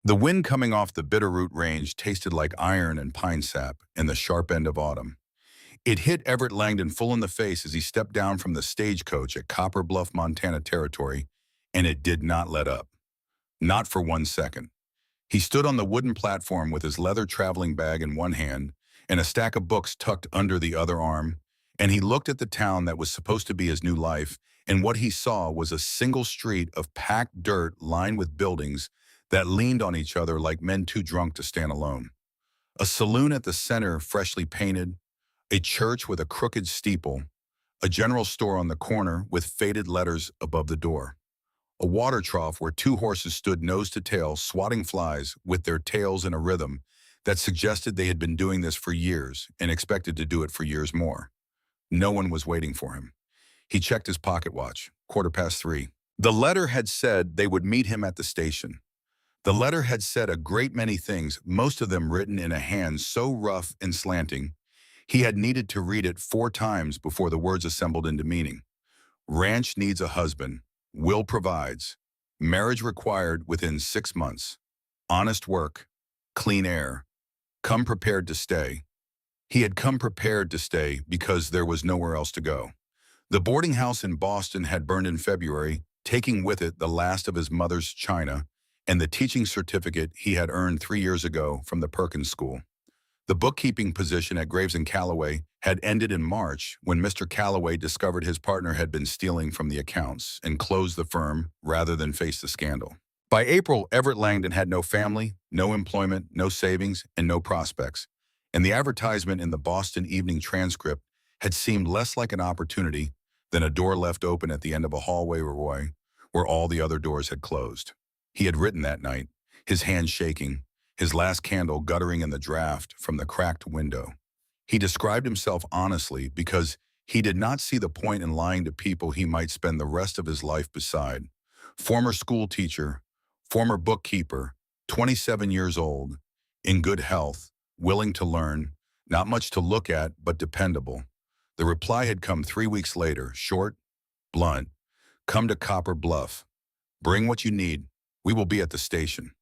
The wind coming off the Bitterroot Range tasted like iron and pine sap in the sharp end of autumn. It hit Everett Langdon full in the face as he stepped down from the stagecoach at Copper Bluff, Montana territory, and it did not let up. Not for 1 second. He stood on the wooden platform with his leather traveling bag in one hand and a stack of books tucked under the other arm, and he looked at the town that was supposed to be his new life, and what he saw was a single street of packed dirt lined with buildings that leaned on each other like men too drunk to stand alone. A saloon at the center freshly painted, a church with a crooked steeple, a general store on the corner with faded letters above the door, a water trough where two horses stood nose to tail swatting flies with their tails in a rhythm that suggested they had been doing this for years and expected to do it for years more. No one was waiting for him. He checked his pocket watch, 3:15. The letter had said they would meet him at the station. The letter had said a great many things, most of them written in a hand so rough and slanting, he had needed to read it 4 times before the words assembled into meaning. Ranch needs a husband. Will provides. Marriage required within 6 months. Honest work. Clean air. Come prepared to stay. He had come prepared to stay because there was nowhere else to go. The boarding house in Boston had burned in February, taking with it the last of his mother's china and the teaching certificate he had earned 3 years ago from the Perkins School. The bookkeeping position at Graves and Calloway had ended in March when Mr. Calloway discovered his partner had been stealing from the accounts and closed the firm rather than face the scandal. By April, Everett Langdon had no family, no employment, no savings, and no prospects, and the advertisement in the Boston Evening Transcript had seemed less like an opportunity than a door left open at the end of a hallway where all the other doors had closed. He had written that night, his hand shaking, his last candle guttering in the draft from the cracked window. He described himself honestly because he did not see the point in lying to people he might spend the rest of his life beside. Former school teacher, former bookkeeper, 27 years old, in good health, willing to learn, not much to look at, but dependable. The reply had come 3 weeks later, short, blunt. Come to Copper Bluff. Bring what you need. We will be at the station.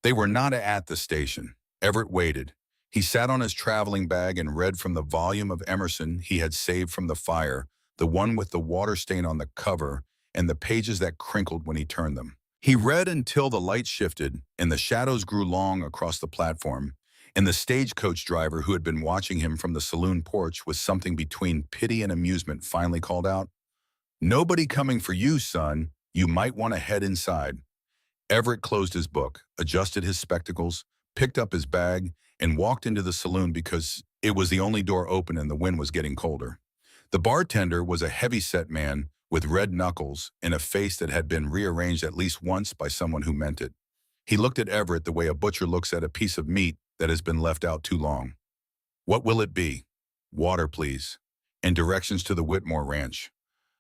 They were not at the station. Everett waited. He sat on his traveling bag and read from the volume of Emerson he had saved from the fire, the one with the water stain on the cover and the pages that crinkled when he turned them. He read until the light shifted and the shadows grew long across the platform, and the stagecoach driver who had been watching him from the saloon porch with something between pity and amusement finally called out, "Nobody coming for you, son. You might want to head inside." Everett closed his book, adjusted his spectacles, picked up his bag, and walked into the saloon because it was the only door open and the wind was getting colder. The bartender was a heavy-set man with red knuckles and a face that had been rearranged at least once by someone who meant it. He looked at Everett the way a butcher looks at a piece of meat that has been left out too long. "What will it be?" "Water, please," and directions to the Whitmore Ranch.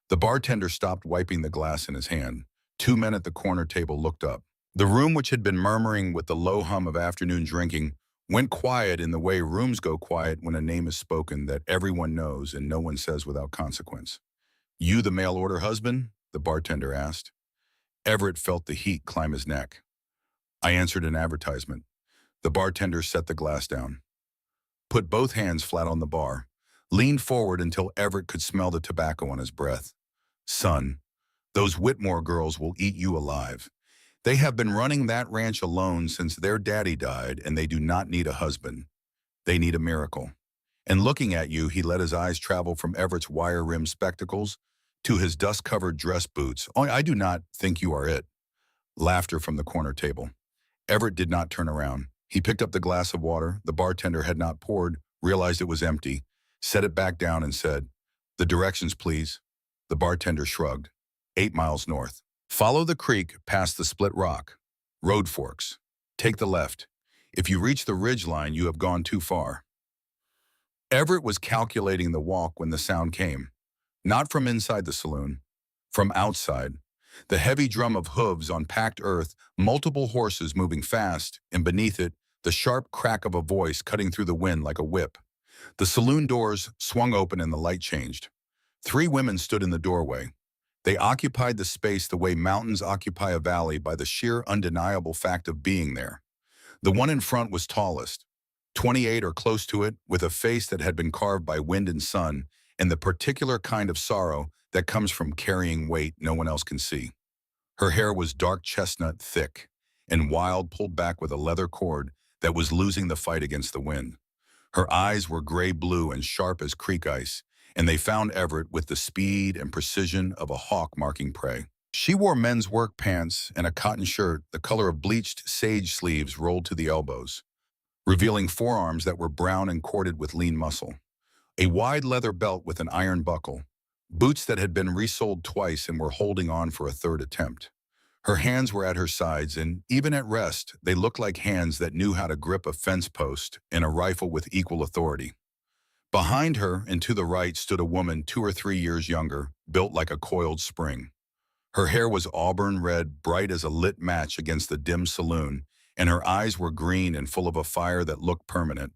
The bartender stopped wiping the glass in his hand. 2 men at the corner table looked up. The room, which had been murmuring with the low hum of afternoon drinking, went quiet in the way rooms go quiet when a name is spoken that everyone knows and no one says without consequence. "You the mail-order husband?" the bartender asked. Everett felt the heat climb his neck. "I answered an advertisement." The bartender set the glass down, put both hands flat on the bar, leaned forward until Everett could smell the tobacco on his breath. "Son, those Whitmore girls will eat you alive. They have been running that ranch alone since their daddy died, and they do not need a husband. They need a miracle." And looking at you, he let his eyes travel from Everett's wire-rimmed spectacles to his dust-covered dress boots. "Oh, I do not think you are it." Laughter from the corner table. Everett did not turn around. He picked up the glass of water the bartender had not poured, realized it was empty, set it back down and said, "The directions, please." The bartender shrugged. 8 miles north. Follow the creek past the split rock. Road forks. Take the left. If you reach the ridge line, you have gone too far. Everett was calculating the walk when the sound came. Not from inside the saloon. From outside. The heavy drum of hooves on packed earth, multiple horses moving fast, and beneath it, the sharp crack of a voice cutting through the wind like a whip. The saloon doors swung open and the light changed. 3 women stood in the doorway. They occupied the space the way mountains occupy a valley by the sheer undeniable fact of being there. The one in front was tallest, 28 or close to it, with a face that had been carved by wind and sun, and the particular kind of sorrow that comes from carrying weight no one else can see. Her hair was dark chestnut thick, and wild, pulled back with a leather cord that was losing the fight against the wind. Her eyes were gray-blue and sharp as creek ice, and they found Everett with the speed and precision of a hawk marking prey. She wore men's work pants and a cotton shirt the color of bleached sage sleeves rolled to the elbows, revealing forearms that were brown and corded with lean muscle, a wide leather belt with an iron buckle, boots that had been resoled twice and were holding on for a third attempt. Her hands were at her sides, and even at rest, they looked like hands that knew how to grip a fence post and a rifle with equal authority. Behind her and to the right stood a woman 2 or 3 years younger, built like a coiled spring. Her hair was auburn red, bright as a lit match against the dim saloon, and her eyes were green and full of a fire that looked permanent.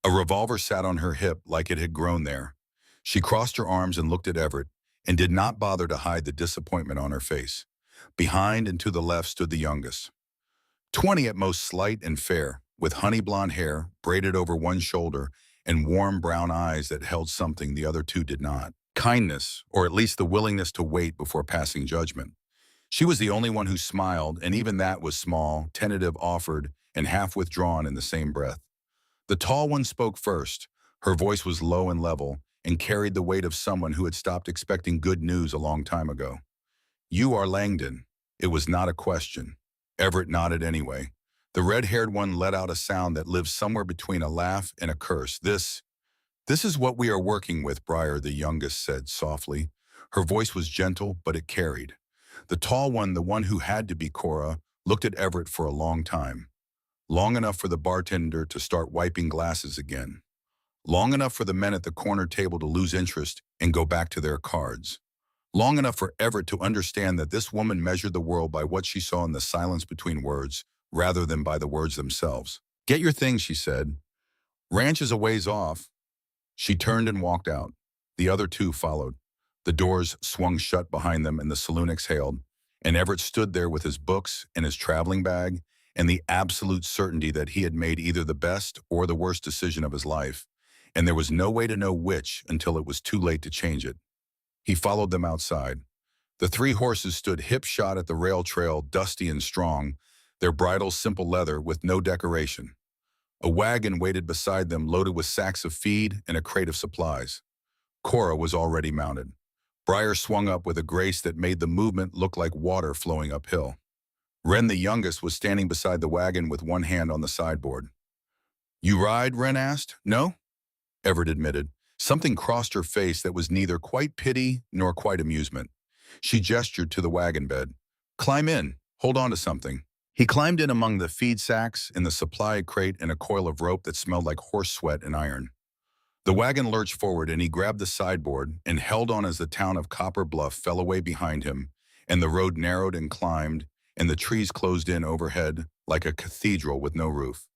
A revolver sat on her hip like it had grown there. She crossed her arms and looked at Everett, and did not bother to hide the disappointment on her face. Behind and to the left stood the youngest. 20 at most, slight and fair, with honey blonde hair braided over one shoulder and warm brown eyes that held something the other two did not. Kindness, or at least the willingness to wait before passing judgment. She was the only one who smiled, and even that was small, tentative, offered, and half withdrawn in the same breath. The tall one spoke first. Her voice was low and level, and carried the weight of someone who had stopped expecting good news a long time ago. "You are Langdon." It was not a question. Everett nodded anyway. The red-haired one let out a sound that lived somewhere between a laugh and a curse. This is what we are working with, Briar, the youngest said softly. Her voice was gentle, but it carried. The tall one, the one who had to be Cora, looked at Everett for a long time. Long enough for the bartender to start wiping glasses again. Long enough for the men at the corner table to lose interest and go back to their cards. Long enough for Everett to understand that this woman measured the world by what she saw in the silence between words, rather than by the words themselves. "Get your things," she said. "Ranch is a ways off." She turned and walked out. The other two followed. The doors swung shut behind them and the saloon exhaled, and Everett stood there with his books and his traveling bag and the absolute certainty that he had made either the best or the worst decision of his life, and there was no way to know which until it was too late to change it. He followed them outside. The 3 horses stood hip-shot at the rail trail, dusty and strong, their bridles simple leather with no decoration. A wagon waited beside them, loaded with sacks of feed and a crate of supplies. Cora was already mounted. Briar swung up with a grace that made the movement look like water flowing uphill. Wren, the youngest, was standing beside the wagon with one hand on the sideboard. "You ride?" Wren asked. "No?" Everett admitted. Something crossed her face that was neither quite pity nor quite amusement. She gestured to the wagon bed. "Climb in. Hold on to something." He climbed in among the feed sacks, in the supply crate, and a coil of rope that smelled like horse sweat and iron. The wagon lurched forward, and he grabbed the sideboard and held on as the town of Copper Bluff fell away behind him, and the road narrowed and climbed, and the trees closed in overhead like a cathedral with no roof.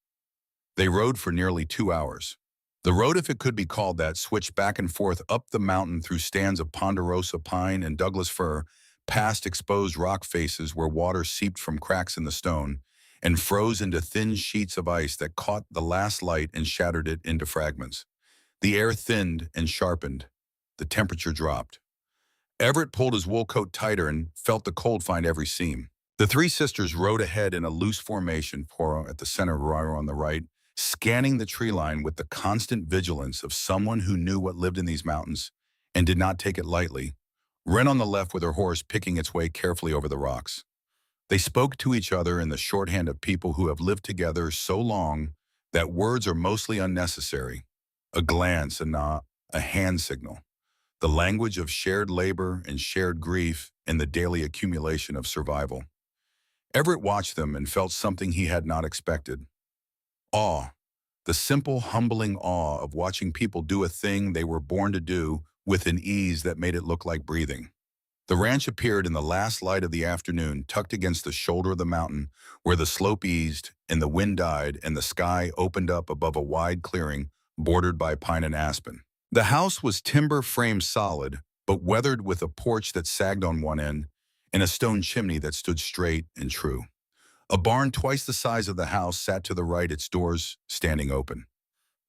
They rode for nearly 2 hours. The road, if it could be called that, switched back and forth up the mountain through stands of ponderosa pine and Douglas fir, past exposed rock faces where water seeped from cracks in the stone, and froze into thin sheets of ice that caught the last light and shattered it into fragments. The air thinned and sharpened. The temperature dropped. Everett pulled his wool coat tighter and felt the cold find every seam. The 3 sisters rode ahead in a loose formation, Cora at the center, Briar on the right, scanning the tree line with the constant vigilance of someone who knew what lived in these mountains and did not take it lightly. Wren on the left with her horse picking its way carefully over the rocks. They spoke to each other in the shorthand of people who have lived together so long that words are mostly unnecessary. A glance, a nod, a hand signal. The language of shared labor and shared grief and the daily accumulation of survival. Everett watched them and felt something he had not expected. Awe. The simple, humbling awe of watching people do a thing they were born to do with an ease that made it look like breathing. The ranch appeared in the last light of the afternoon, tucked against the shoulder of the mountain, where the slope eased and the wind died and the sky opened up above a wide clearing bordered by pine and aspen. The house was timber frame solid, but weathered with a porch that sagged on one end and a stone chimney that stood straight and true. A barn twice the size of the house sat to the right, its doors standing open.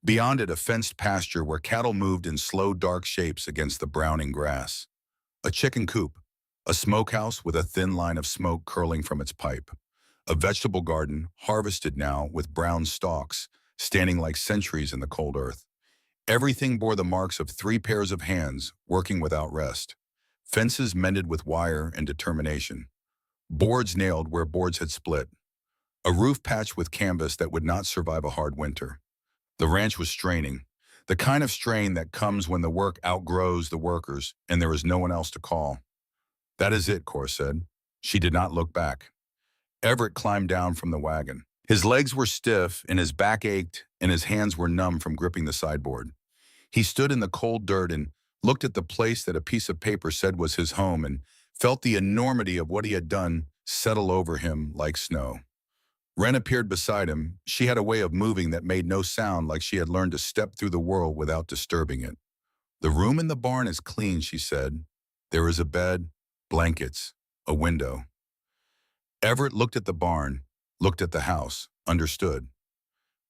Beyond it, a fenced pasture where cattle moved in slow, dark shapes against the browning grass. A chicken coop, a smokehouse with a thin line of smoke curling from its pipe. A vegetable garden, harvested now with brown stalks, standing like centuries in the cold earth. Everything bore the marks of 3 pairs of hands, working without rest. Fences mended with wire and determination. Boards nailed where boards had split. A roof patched with canvas that would not survive a hard winter. The ranch was straining, the kind of strain that comes when the work outgrows the workers and there is no one else to call. That is it, Cora said. She did not look back. Everett climbed down from the wagon. His legs were stiff and his back ached and his hands were numb from gripping the sideboard. He stood in the cold dirt and looked at the place that a piece of paper said was his home and felt the enormity of what he had done settle over him like snow. Wren appeared beside him. She had a way of moving that made no sound, like she had learned to step through the world without disturbing it. "The room in the barn is clean," she said. "There is a bed, blankets, a window." Everett looked at the barn, looked at the house, understood.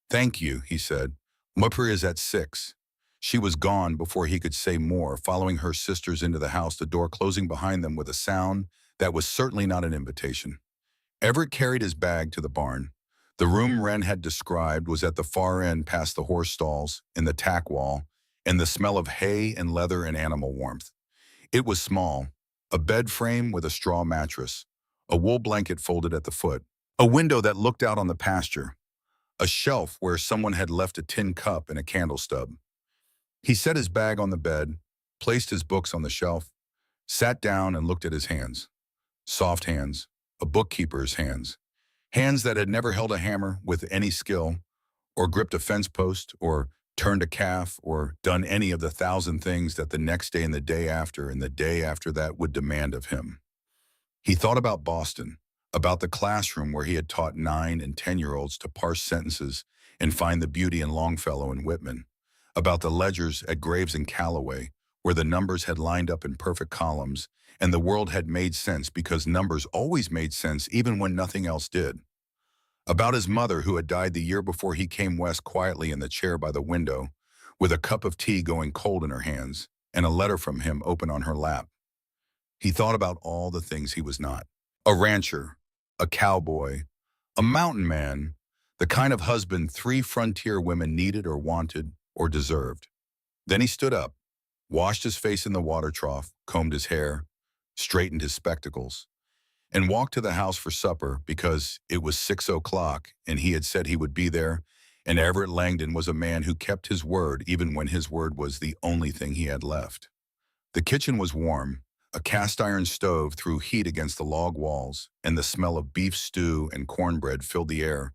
"Thank you," he said. "Mupper is at 6. She was gone before he could say more, following her sisters into the house, the door closing behind them with a sound that was certainly not an invitation. Everett carried his bag to the barn. The room Wren had described was at the far end, past the horse stalls, in the tack wall, and the smell of hay and leather and animal warmth. It was small, a bed frame with a straw mattress, a wool blanket folded at the foot, a window that looked out on the pasture, a shelf where someone had left a tin cup and a candle stub. He set his bag on the bed, placed his books on the shelf, sat down and looked at his hands. Soft hands, a bookkeeper's hands. Hands that had never held a hammer with any skill, or gripped a fence post, or turned a calf, or done any of the 1,000 things that the next day and the day after and the day after that would demand of him. He thought about Boston, about the classroom where he had taught 9 and 10-year-olds to parse sentences and find the beauty in Longfellow and Whitman, about the ledgers at Graves and Callaway, where the numbers had lined up in perfect columns, and the world had made sense because numbers always made sense even when nothing else did. About his mother, who had died the year before he came west, quietly in the chair by the window, with a cup of tea going cold in her hands, and a letter from him open on her lap. He thought about all the things he was not. A rancher, a cowboy, a mountain man, the kind of husband 3 frontier women needed or wanted or deserved. Then he stood up, washed his face in the water trough, combed his hair, straightened his spectacles, and walked to the house for supper because it was 6 o'clock and he had said he would be there, and Everett Langdon was a man who kept his word even when his word was the only thing he had left. The kitchen was warm. A cast-iron stove threw heat against the log walls, and the smell of beef stew and cornbread filled the air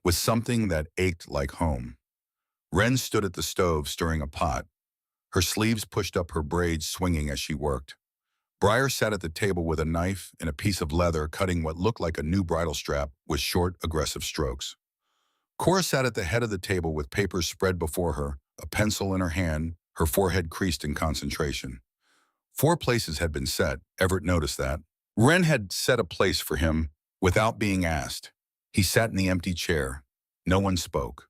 with something that ached like home. Wren stood at the stove stirring a pot, her sleeves pushed up, her braids swinging as she worked. Briar sat at the table with a knife and a piece of leather, cutting what looked like a new bridle strap with short, aggressive strokes. Cora sat at the head of the table with papers spread before her, a pencil in her hand, her forehead creased in concentration. 4 places had been set, Everett noticed that. Wren had set a place for him without being asked. He sat in the empty chair. No one spoke.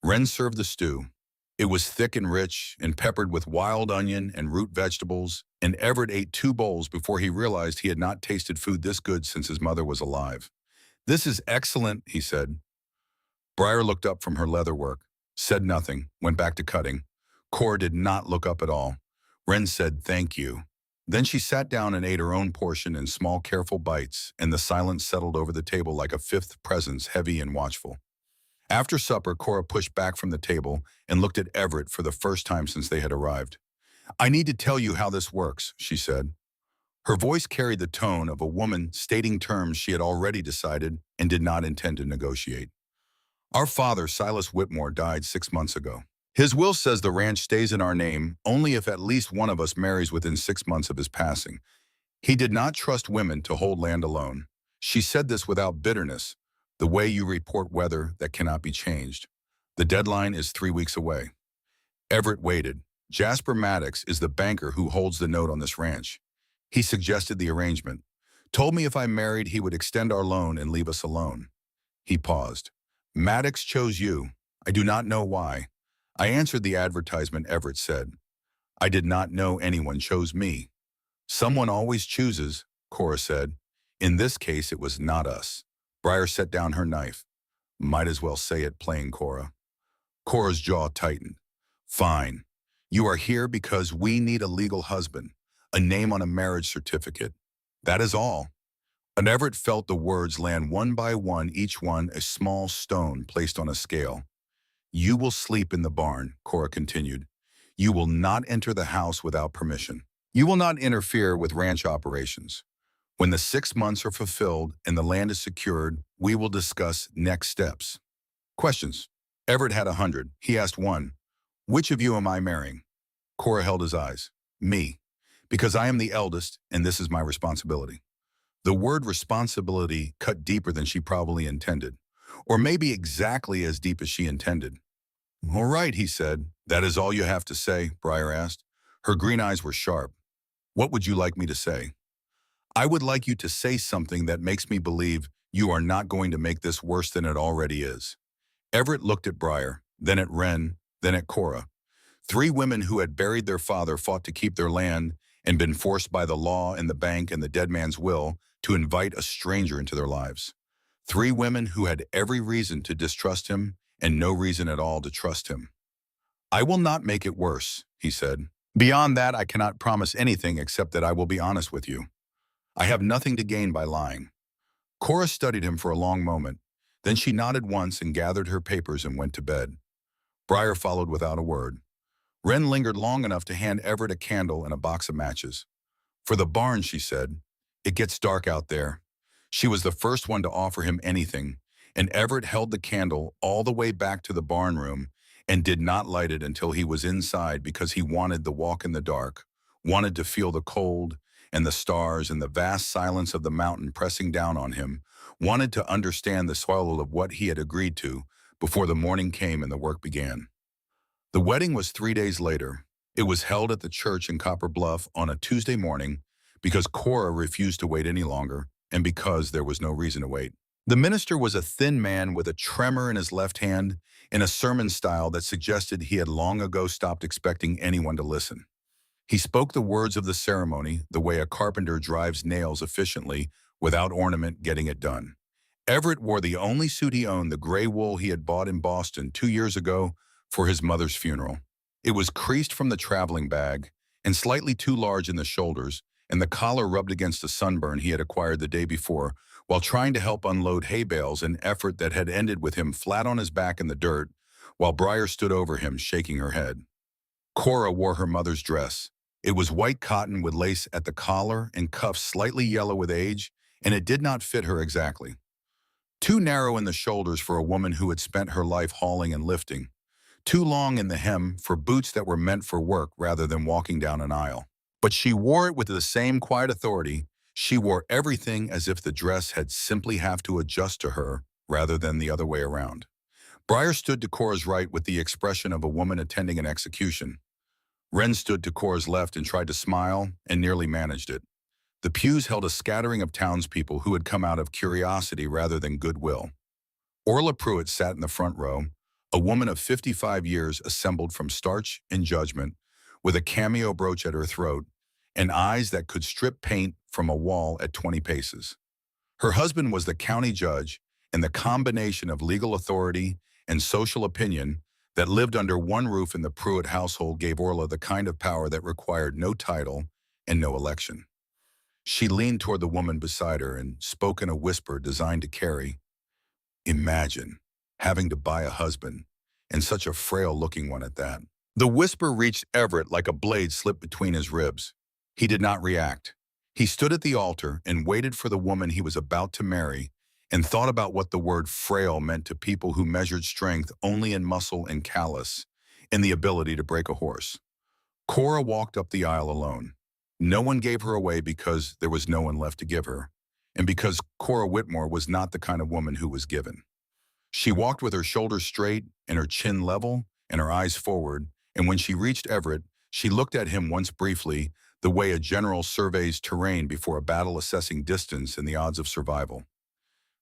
Wren served the stew. It was thick and rich and peppered with wild onion and root vegetables, and Everett ate 2 bowls before he realized he had not tasted food this good since his mother was alive. "This is excellent," he said. Briar looked up from her leather work, said nothing, went back to cutting. Cora did not look up at all. Wren said, "Thank you." Then she sat down and ate her own portion in small, careful bites, and the silence settled over the table like a 5th presence, heavy and watchful. After supper, Cora pushed back from the table and looked at Everett for the first time since they had arrived. "I need to tell you how this works," she said. Her voice carried the tone of a woman stating terms she had already decided and did not intend to negotiate. "Our father, Silas Whitmore, died 6 months ago. His will says the ranch stays in our name only if at least one of us marries within 6 months of his passing. He did not trust women to hold land alone." She said this without bitterness, the way you report weather that cannot be changed. "The deadline is 3 weeks away." Everett waited, Jasper Maddox is the banker who holds the note on this ranch. He suggested the arrangement. Told me if I married, he would extend our loan and leave us alone. He paused. Maddox chose you. I do not know why. I answered the advertisement, Everett said. I did not know anyone chose me. Someone always chooses, Cora said. In this case, it was not us. Briar set down her knife. Might as well say it plain, Cora. Cora's jaw tightened. Fine. You are here because we need a legal husband, a name on a marriage certificate. That is all. And Everett felt the words land one by one, each one a small stone placed on a scale. You will sleep in the barn, Cora continued. You will not enter the house without permission. You will not interfere with ranch operations. When the 6 months are fulfilled and the land is secured, we will discuss next steps. Questions. Everett had 100. He asked one. Which of you am I marrying? Cora held his eyes. Me. Because I am the eldest, and this is my responsibility. The word responsibility cut deeper than she probably intended, or maybe exactly as deep as she intended. All right, he said. That is all you have to say, Briar asked. Her green eyes were sharp. What would you like me to say? I would like you to say something that makes me believe you are not going to make this worse than it already is. Everett looked at Briar, then at Wren, then at Cora. 3 women who had buried their father fought to keep their land and been forced by the law and the bank and the dead man's will to invite a stranger into their lives. 3 women who had every reason to distrust him and no reason at all to trust him. I will not make it worse, he said. Beyond that, I cannot promise anything except that I will be honest with you. I have nothing to gain by lying. Cora studied him for a long moment. Then she nodded once and gathered her papers and went to bed. Briar followed without a word. Wren lingered long enough to hand Everett a candle and a box of matches. For the barn, she said. It gets dark out there. She was the first one to offer him anything, and Everett held the candle all the way back to the barn room and did not light it until he was inside because he wanted the walk in the dark, wanted to feel the cold and the stars and the vast silence of the mountain pressing down on him, wanted to understand the soil of what he had agreed to before the morning came and the work began. The wedding was 3 days later. It was held at the church in Copper Bluff on a Tuesday morning because Cora refused to wait any longer and because there was no reason to wait. The minister was a thin man with a tremor in his left hand in a sermon style that suggested he had long ago stopped expecting anyone to listen. He spoke the words of the ceremony the way a carpenter drives nails efficiently without ornament getting it done. Everett wore the only suit he owned, the gray wool he had bought in Boston 2 years ago for his mother's funeral. It was creased from the traveling bag and slightly too large in the shoulders, and the collar rubbed against a sunburn he had acquired the day before while trying to help unload hay bales, an effort that had ended with him flat on his back in the dirt while Briar stood over him, shaking her head. Cora wore her mother's dress. It was white cotton with lace at the collar and cuffs slightly yellow with age, and it did not fit her exactly. Too narrow in the shoulders for a woman who had spent her life hauling and lifting. Too long in the hem for boots that were meant for work rather than walking down an aisle. But she wore it with the same quiet authority. She wore everything as if the dress had simply have to adjust to her rather than the other way around. Briar stood to Cora's right with the expression of a woman attending an execution. Wren stood to Cora's left and tried to smile and nearly managed it. The pews held a scattering of townspeople who had come out of curiosity rather than goodwill. Orla Pruitt sat in the front row, a woman of 55 years assembled from starch and judgment, with a cameo brooch at her throat and eyes that could strip paint from a wall at 20 paces. Her husband was the county judge, and the combination of legal authority and social opinion that lived under one roof in the Pruitt household gave Orla the kind of power that required no title and no election. She leaned toward the woman beside her and spoke in a whisper designed to carry. Imagine having to buy a husband, and such a frail-looking one at that. The whisper reached Everett like a blade slipped between his ribs. He did not react. He stood at the altar and waited for the woman he was about to marry and thought about what the word frail meant to people who measured strength only in muscle and callus, in the ability to break a horse. Cora walked up the aisle alone. No one gave her away because there was no one left to give her, and because Cora Whitmore was not the kind of woman who was given. She walked with her shoulders straight and her chin level and her eyes forward, and when she reached Everett, She looked at him once briefly, the way a general surveys terrain before a battle, assessing distance and the odds of survival.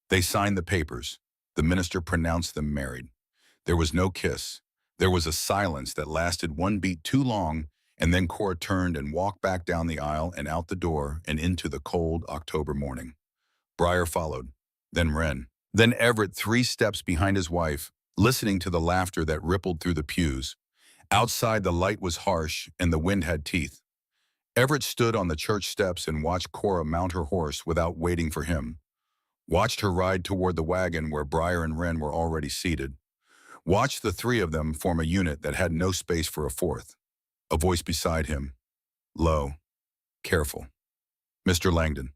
They signed the papers. The minister pronounced them married. There was no kiss. There was a silence that lasted one beat too long, and then Cora turned and walked back down the aisle and out the door and into the cold October morning. Briar followed, then Wren, then Everett, 3 steps behind his wife, listening to the laughter that rippled through the pews. Outside, the light was harsh and the wind had teeth. Everett stood on the church steps and watched Cora mount her horse without waiting for him. Watched her ride toward the wagon where Briar and Wren were already seated. Watched the three of them form a unit that had no space for a fourth. A voice beside him. Low. Careful. Mr. Langdon.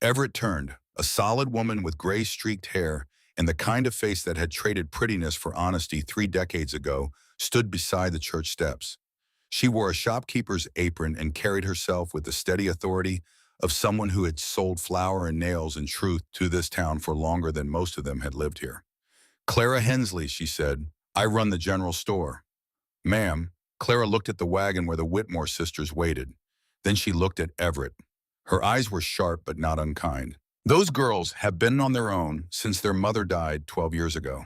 Everett turned. A solid woman with gray-streaked hair and the kind of face that had traded prettiness for honesty 3 decades ago stood beside the church steps. She wore a shopkeeper's apron and carried herself with the steady authority of someone who had sold flour and nails and truth to this town for longer than most of them had lived here. Clara Hensley, she said, I run the general store. Ma'am. Clara looked at the wagon where the Whitmore sisters waited. Then she looked at Everett. Her eyes were sharp but not unkind. Those girls have been on their own since their mother died 12 years ago.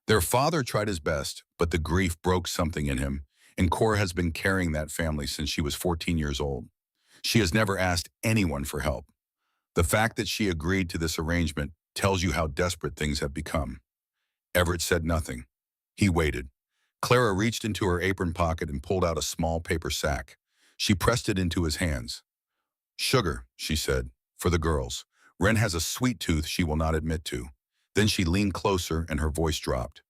Their father tried his best, but the grief broke something in him, and Cora has been carrying that family since she was 14 years old. She has never asked anyone for help. The fact that she agreed to this arrangement tells you how desperate things have become. Everett said nothing. He waited. Clara reached into her apron pocket and pulled out a small paper sack. She pressed it into his hands. Sugar, she said, for the girls. Wren has a sweet tooth she will not admit to. Then she leaned closer and her voice dropped.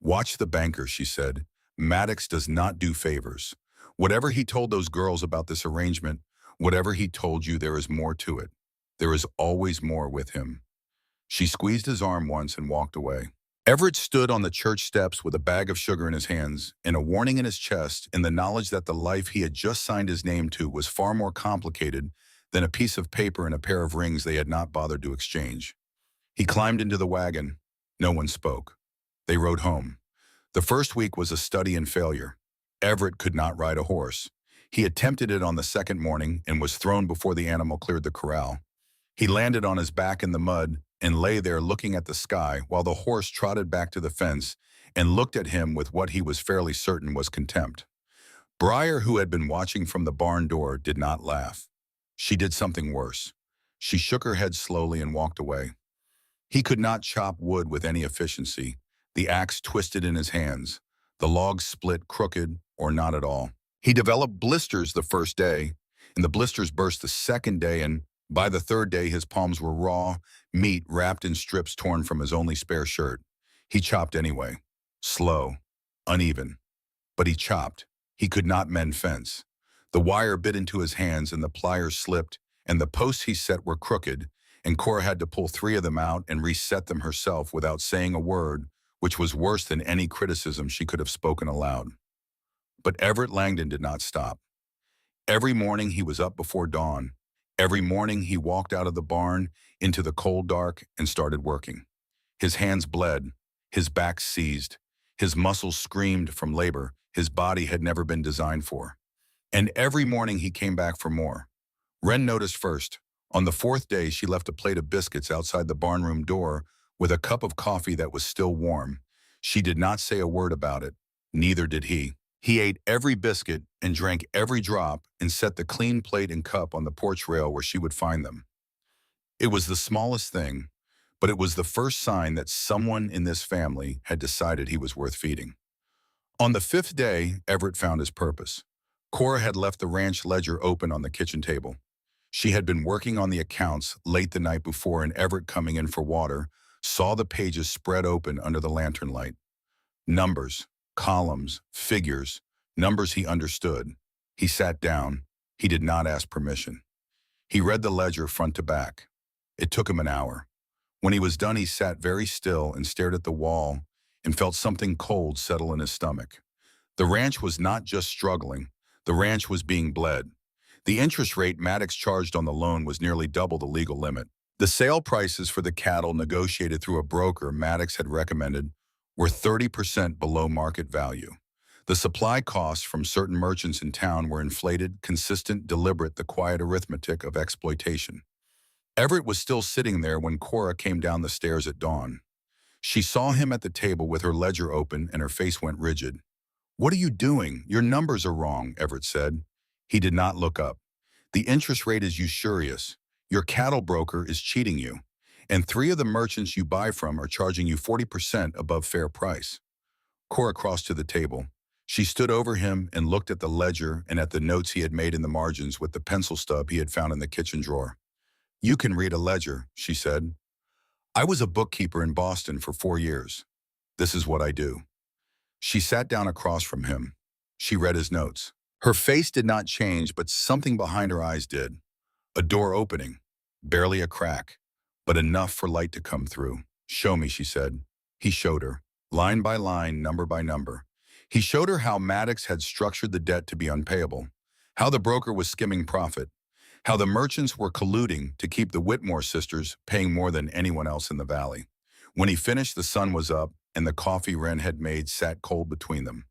Watch the banker, she said. Maddox does not do favors. Whatever he told those girls about this arrangement, whatever he told you, there is more to it. There is always more with him. She squeezed his arm once and walked away. Everett stood on the church steps with a bag of sugar in his hands and a warning in his chest, in the knowledge that the life he had just signed his name to was far more complicated than a piece of paper and a pair of rings they had not bothered to exchange. He climbed into the wagon. No one spoke. They rode home. The first week was a study in failure. Everett could not ride a horse. He attempted it on the second morning and was thrown before the animal cleared the corral. He landed on his back in the mud and lay there looking at the sky while the horse trotted back to the fence and looked at him with what he was fairly certain was contempt. Briar, who had been watching from the barn door, did not laugh. She did something worse. She shook her head slowly and walked away. He could not chop wood with any efficiency. The axe twisted in his hands. The logs split crooked or not at all. He developed blisters the first day, and the blisters burst the second day, and by the third day his palms were raw, meat wrapped in strips torn from his only spare shirt. He chopped anyway. Slow, uneven. But he chopped. He could not mend fence. The wire bit into his hands and the pliers slipped, and the posts he set were crooked, and Cora had to pull 3 of them out and reset them herself without saying a word, which was worse than any criticism she could have spoken aloud. But Everett Langdon did not stop. Every morning he was up before dawn. Every morning he walked out of the barn into the cold dark and started working. His hands bled, his back seized, his muscles screamed from labor his body had never been designed for. And every morning he came back for more. Wren noticed first. On the 4th day, she left a plate of biscuits outside the barnroom door with a cup of coffee that was still warm. She did not say a word about it. Neither did he. He ate every biscuit and drank every drop and set the clean plate and cup on the porch rail where she would find them. It was the smallest thing, but it was the first sign that someone in this family had decided he was worth feeding. On the 5th day, Everett found his purpose. Cora had left the ranch ledger open on the kitchen table. She had been working on the accounts late the night before, and Everett, coming in for water, saw the pages spread open under the lantern light. Numbers, columns, figures, numbers he understood. He sat down. He did not ask permission. He read the ledger front to back. It took him an hour. When he was done, he sat very still and stared at the wall and felt something cold settle in his stomach. The ranch was not just struggling. The ranch was being bled. The interest rate Maddox charged on the loan was nearly double the legal limit. The sale prices for the cattle negotiated through a broker Maddox had recommended were 30% below market value. The supply costs from certain merchants in town were inflated, consistent, deliberate, the quiet arithmetic of exploitation. Everett was still sitting there when Cora came down the stairs at dawn. She saw him at the table with her ledger open and her face went rigid. "What are you doing? Your numbers are wrong," Everett said. He did not look up. "The interest rate is usurious. Your cattle broker is cheating you. And 3 of the merchants you buy from are charging you 40% above fair price." Cora crossed to the table. She stood over him and looked at the ledger and at the notes he had made in the margins with the pencil stub he had found in the kitchen drawer. "You can read a ledger," she said. "I was a bookkeeper in Boston for 4 years. This is what I do." She sat down across from him. She read his notes. Her face did not change, but something behind her eyes did. A door opening. Barely a crack, but enough for light to come through. "Show me," she said. He showed her, line by line, number by number. He showed her how Maddox had structured the debt to be unpayable, how the broker was skimming profit, how the merchants were colluding to keep the Whitmore sisters paying more than anyone else in the valley. When he finished, the sun was up, and the coffee Wren had made sat cold between them.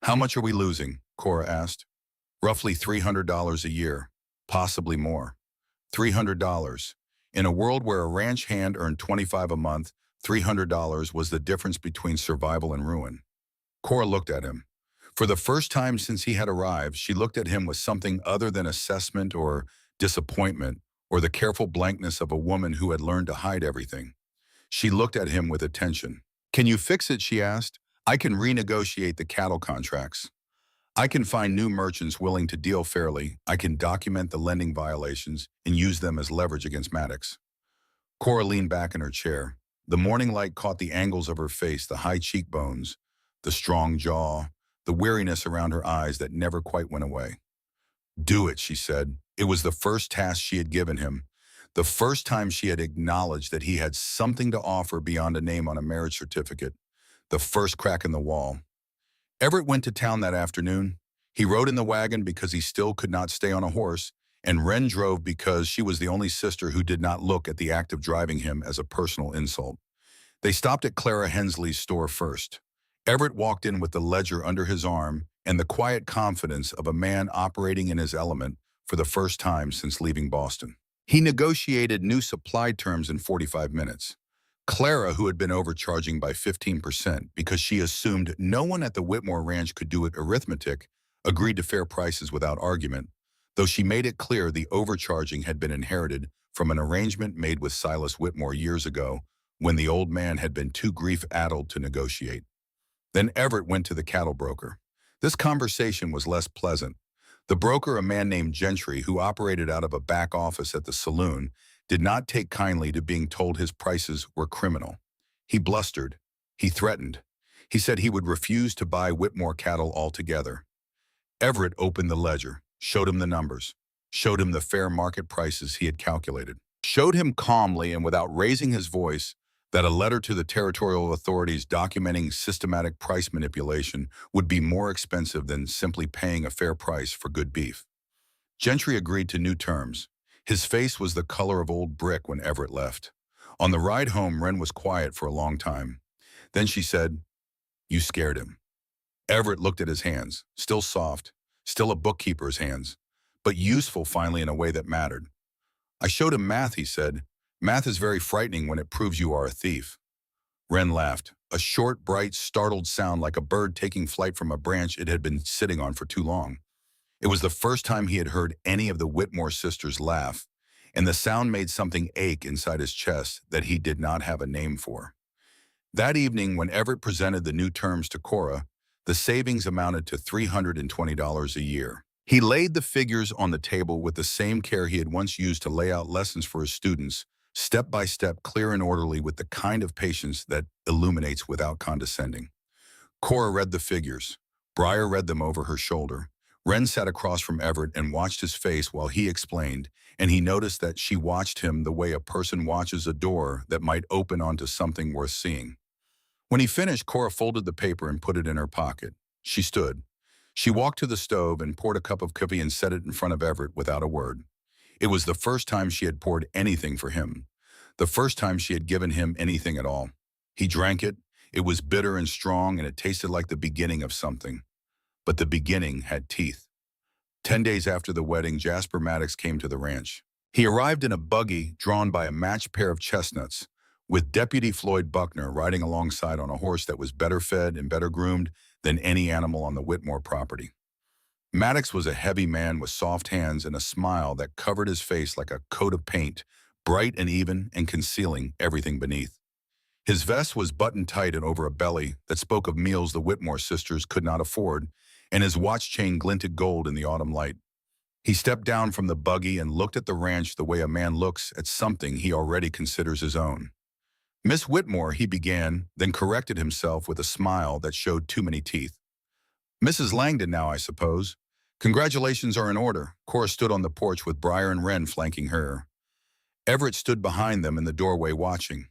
"How much are we losing?" Cora asked. "Roughly $300 a year, possibly more." $300. In a world where a ranch hand earned $25 a month, $300 was the difference between survival and ruin. Cora looked at him. For the first time since he had arrived, she looked at him with something other than assessment or disappointment or the careful blankness of a woman who had learned to hide everything. She looked at him with attention. "Can you fix it?" she asked. "I can renegotiate the cattle contracts. I can find new merchants willing to deal fairly. I can document the lending violations and use them as leverage against Maddox." Cora leaned back in her chair. The morning light caught the angles of her face, the high cheekbones, the strong jaw, the weariness around her eyes that never quite went away. "Do it," she said. It was the first task she had given him, the first time she had acknowledged that he had something to offer beyond a name on a marriage certificate, the first crack in the wall. Everett went to town that afternoon. He rode in the wagon because he still could not stay on a horse, and Wren drove because she was the only sister who did not look at the act of driving him as a personal insult. They stopped at Clara Hensley's store first. Everett walked in with the ledger under his arm and the quiet confidence of a man operating in his element for the first time since leaving Boston. He negotiated new supply terms in 45 minutes. Clara, who had been overcharging by 15% because she assumed no one at the Whitmore Ranch could do it arithmetic, agreed to fair prices without argument, though she made it clear the overcharging had been inherited from an arrangement made with Silas Whitmore years ago when the old man had been too grief-addled to negotiate. Then Everett went to the cattle broker. This conversation was less pleasant. The broker, a man named Gentry, who operated out of a back office at the saloon, did not take kindly to being told his prices were criminal. He blustered. He threatened. He said he would refuse to buy Whitmore cattle altogether. Everett opened the ledger, showed him the numbers, showed him the fair market prices he had calculated, showed him calmly and without raising his voice that a letter to the territorial authorities documenting systematic price manipulation would be more expensive than simply paying a fair price for good beef. Gentry agreed to new terms. His face was the color of old brick when Everett left. On the ride home, Wren was quiet for a long time. Then she said, "You scared him." Everett looked at his hands, still soft, still a bookkeeper's hands, but useful finally in a way that mattered. "I showed him math," he said. "Math is very frightening when it proves you are a thief." Wren laughed, a short, bright, startled sound like a bird taking flight from a branch it had been sitting on for too long. It was the first time he had heard any of the Whitmore sisters laugh, and the sound made something ache inside his chest that he did not have a name for. That evening, when Everett presented the new terms to Cora, the savings amounted to $320 a year. He laid the figures on the table with the same care he had once used to lay out lessons for his students, step by step, clear and orderly, with the kind of patience that illuminates without condescending. Cora read the figures. Briar read them over her shoulder. Wren sat across from Everett and watched his face while he explained, and he noticed that she watched him the way a person watches a door that might open onto something worth seeing. When he finished, Cora folded the paper and put it in her pocket. She stood. She walked to the stove and poured a cup of coffee and set it in front of Everett without a word. It was the first time she had poured anything for him, the first time she had given him anything at all. He drank it, It was bitter and strong, and it tasted like the beginning of something. But the beginning had teeth. 10 days after the wedding, Jasper Maddox came to the ranch. He arrived in a buggy drawn by a matched pair of chestnuts, with Deputy Floyd Buckner riding alongside on a horse that was better fed and better groomed than any animal on the Whitmore property. Maddox was a heavy man with soft hands and a smile that covered his face like a coat of paint, bright and even and concealing everything beneath. His vest was buttoned tight and over a belly that spoke of meals the Whitmore sisters could not afford, and his watch chain glinted gold in the autumn light. He stepped down from the buggy and looked at the ranch the way a man looks at something he already considers his own. "Miss Whitmore," he began, then corrected himself with a smile that showed too many teeth. "Mrs. Langdon now, I suppose. Congratulations are in order." Cora stood on the porch with Briar and Wren flanking her. Everett stood behind them in the doorway watching.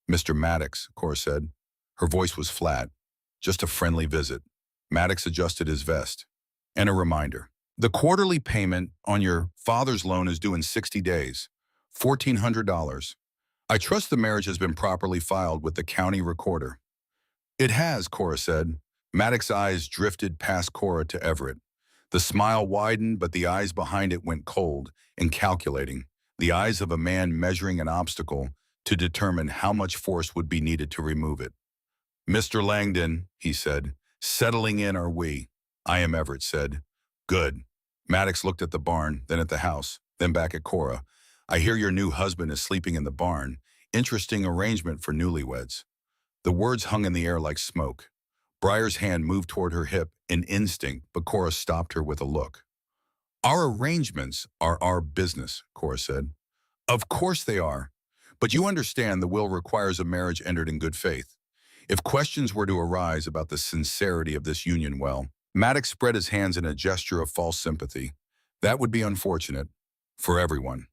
"Mr. Maddox," Cora said. Her voice was flat. "Just a friendly visit." Maddox adjusted his vest. "And a reminder. The quarterly payment on your father's loan is due in 60 days. $1,400. I trust the marriage has been properly filed with the county recorder." "It has," Cora said. Maddox's eyes drifted past Cora to Everett. The smile widened, but the eyes behind it went cold and calculating, the eyes of a man measuring an obstacle to determine how much force would be needed to remove it. "Mr. Langdon," he said, "settling in are we?" "I am," Everett said. "Good." Maddox looked at the barn, then at the house, then back at Cora. "I hear your new husband is sleeping in the barn. Interesting arrangement for newlyweds." The words hung in the air like smoke. Briar's hand moved toward her hip in instinct, but Cora stopped her with a look. "Our arrangements are our business," Cora said. "Of course they are. But you understand the will requires a marriage entered in good faith. If questions were to arise about the sincerity of this union, well," Maddox spread his hands in a gesture of false sympathy. "That would be unfortunate. For everyone."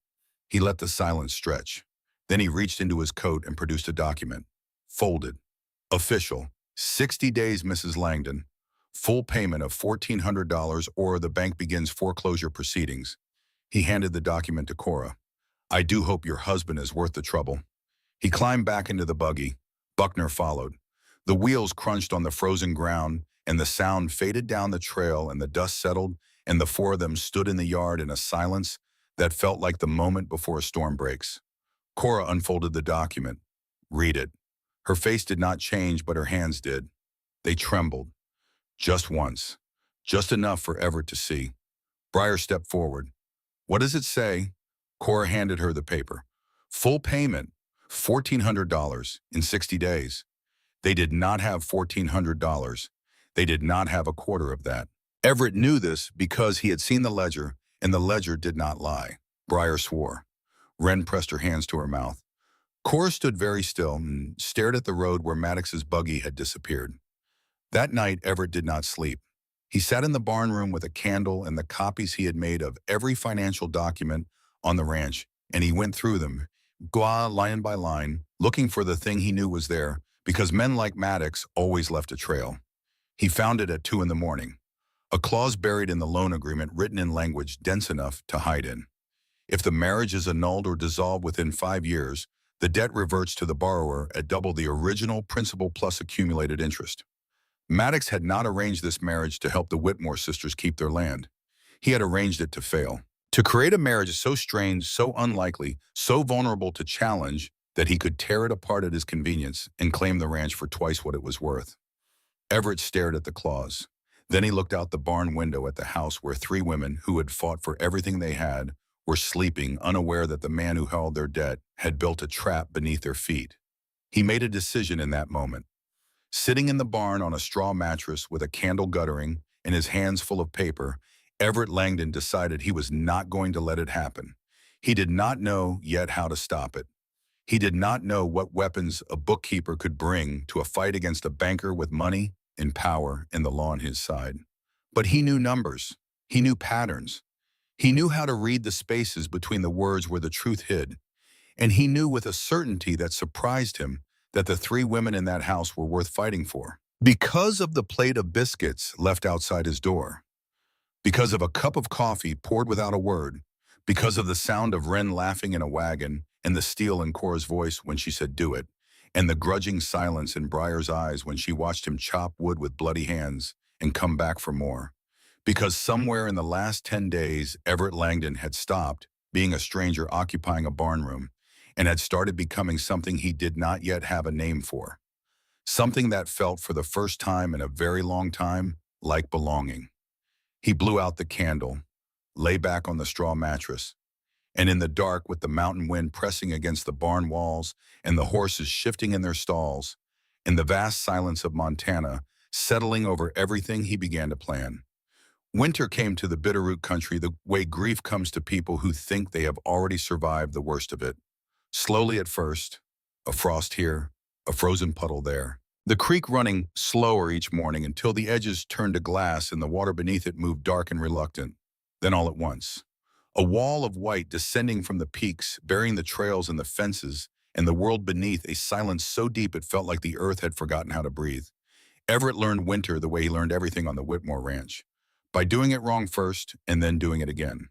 He let the silence stretch. Then he reached into his coat and produced a document. Folded. Official. 60 days, Mrs. Langdon. Full payment of $1,400 or the bank begins foreclosure proceedings. He handed the document to Cora. "I do hope your husband is worth the trouble." He climbed back into the buggy. Buckner followed. The wheels crunched on the frozen ground, and the sound faded down the trail, and the dust settled, and the four of them stood in the yard in a silence that felt like the moment before a storm breaks. Cora unfolded the document. "Read it." Her face did not change, but her hands did. They trembled. Just once. Just enough for Everett to see. Briar stepped forward. "What does it say?" Cora handed her the paper. "Full payment, $1,400 in 60 days. They did not have $1,400. They did not have a quarter of that. Everett knew this because he had seen the ledger, and the ledger did not lie. Briar swore. Wren pressed her hands to her mouth. Cora stood very still and stared at the road where Maddox's buggy had disappeared. That night, Everett did not sleep. He sat in the barn room with a candle and the copies he had made of every financial document on the ranch, and he went through them, line by line, looking for the thing he knew was there, because men like Maddox always left a trail. He found it at 2 in the morning. A clause buried in the loan agreement written in language dense enough to hide in. If the marriage is annulled or dissolved within 5 years, the debt reverts to the borrower at double the original principal plus accumulated interest. Maddox had not arranged this marriage to help the Whitmore sisters keep their land. He had arranged it to fail. To create a marriage so strange, so unlikely, so vulnerable to challenge that he could tear it apart at his convenience and claim the ranch for twice what it was worth. Everett stared at the clause. Then he looked out the barn window at the house where 3 women who had fought for everything they had were sleeping, unaware that the man who held their debt had built a trap beneath their feet. He made a decision in that moment. Sitting in the barn on a straw mattress with a candle guttering and his hands full of paper, Everett Langdon decided he was not going to let it happen. He did not know yet how to stop it. He did not know what weapons a bookkeeper could bring to a fight against a banker with money and power and the law on his side. But he knew numbers. He knew patterns. He knew how to read the spaces between the words where the truth hid. And he knew with a certainty that surprised him that the 3 women in that house were worth fighting for. Because of the plate of biscuits left outside his door. Because of a cup of coffee poured without a word. Because of the sound of Wren laughing in a wagon and the steel in Cora's voice when she said, "Do it." and the grudging silence in Briar's eyes when she watched him chop wood with bloody hands and come back for more. Because somewhere in the last 10 days, Everett Langdon had stopped being a stranger occupying a barn room and had started becoming something he did not yet have a name for. Something that felt for the first time in a very long time like belonging. He blew out the candle, lay back on the straw mattress, and in the dark with the mountain wind pressing against the barn walls and the horses shifting in their stalls, in the vast silence of Montana settling over everything, he began to plan. Winter came to the Bitterroot country the way grief comes to people who think they have already survived the worst of it. Slowly at first, a frost here, a frozen puddle there. The creek running slower each morning until the edges turned to glass and the water beneath it moved dark and reluctant. Then all at once, a wall of white descending from the peaks, burying the trails and the fences, and the world beneath, a silence so deep it felt like the earth had forgotten how to breathe. Everett learned winter the way he learned everything on the Whitmore Ranch, by doing it wrong first and then doing it again.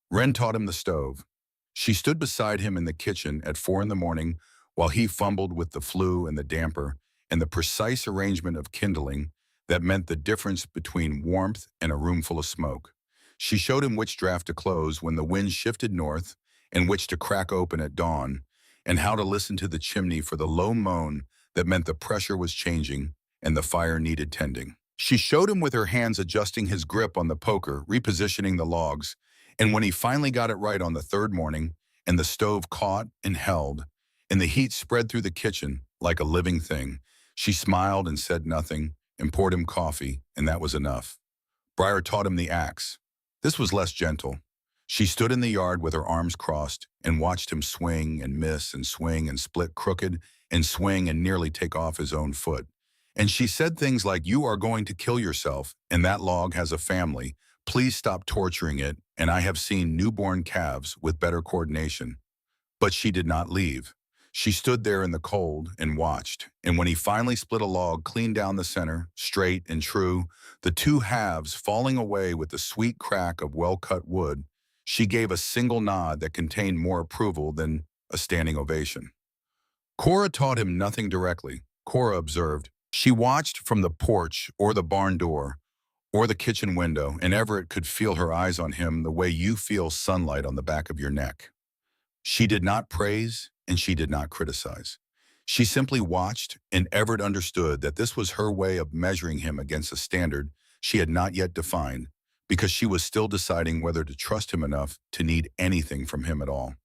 Wren taught him the stove. She stood beside him in the kitchen at 4 in the morning while he fumbled with the flue and the damper and the precise arrangement of kindling that meant the difference between warmth and a room full of smoke. She showed him which draft to close when the wind shifted north and which to crack open at dawn, and how to listen to the chimney for the low moan that meant the pressure was changing and the fire needed tending. She showed him with her hands adjusting his grip on the poker, repositioning the logs, and when he finally got it right on the third morning, and the stove caught and held, and the heat spread through the kitchen like a living thing, she smiled and said nothing, and poured him coffee, and that was enough. Briar taught him the axe. This was less gentle. She stood in the yard with her arms crossed and watched him swing and miss and swing and split crooked and swing and nearly take off his own foot. And she said things like, "You are going to kill yourself, and that log has a family. Please stop torturing it, and I have seen newborn calves with better coordination." But she did not leave. She stood there in the cold and watched, and when he finally split a log clean down the center, straight and true, the two halves falling away with the sweet crack of well-cut wood, she gave a single nod that contained more approval than a standing ovation. Cora taught him nothing directly. Cora observed. She watched from the porch or the barn door or the kitchen window, and Everett could feel her eyes on him the way you feel sunlight on the back of your neck. She did not praise and she did not criticize. She simply watched, and Everett understood that this was her way of measuring him against a standard she had not yet defined, because she was still deciding whether to trust him enough to need anything from him at all.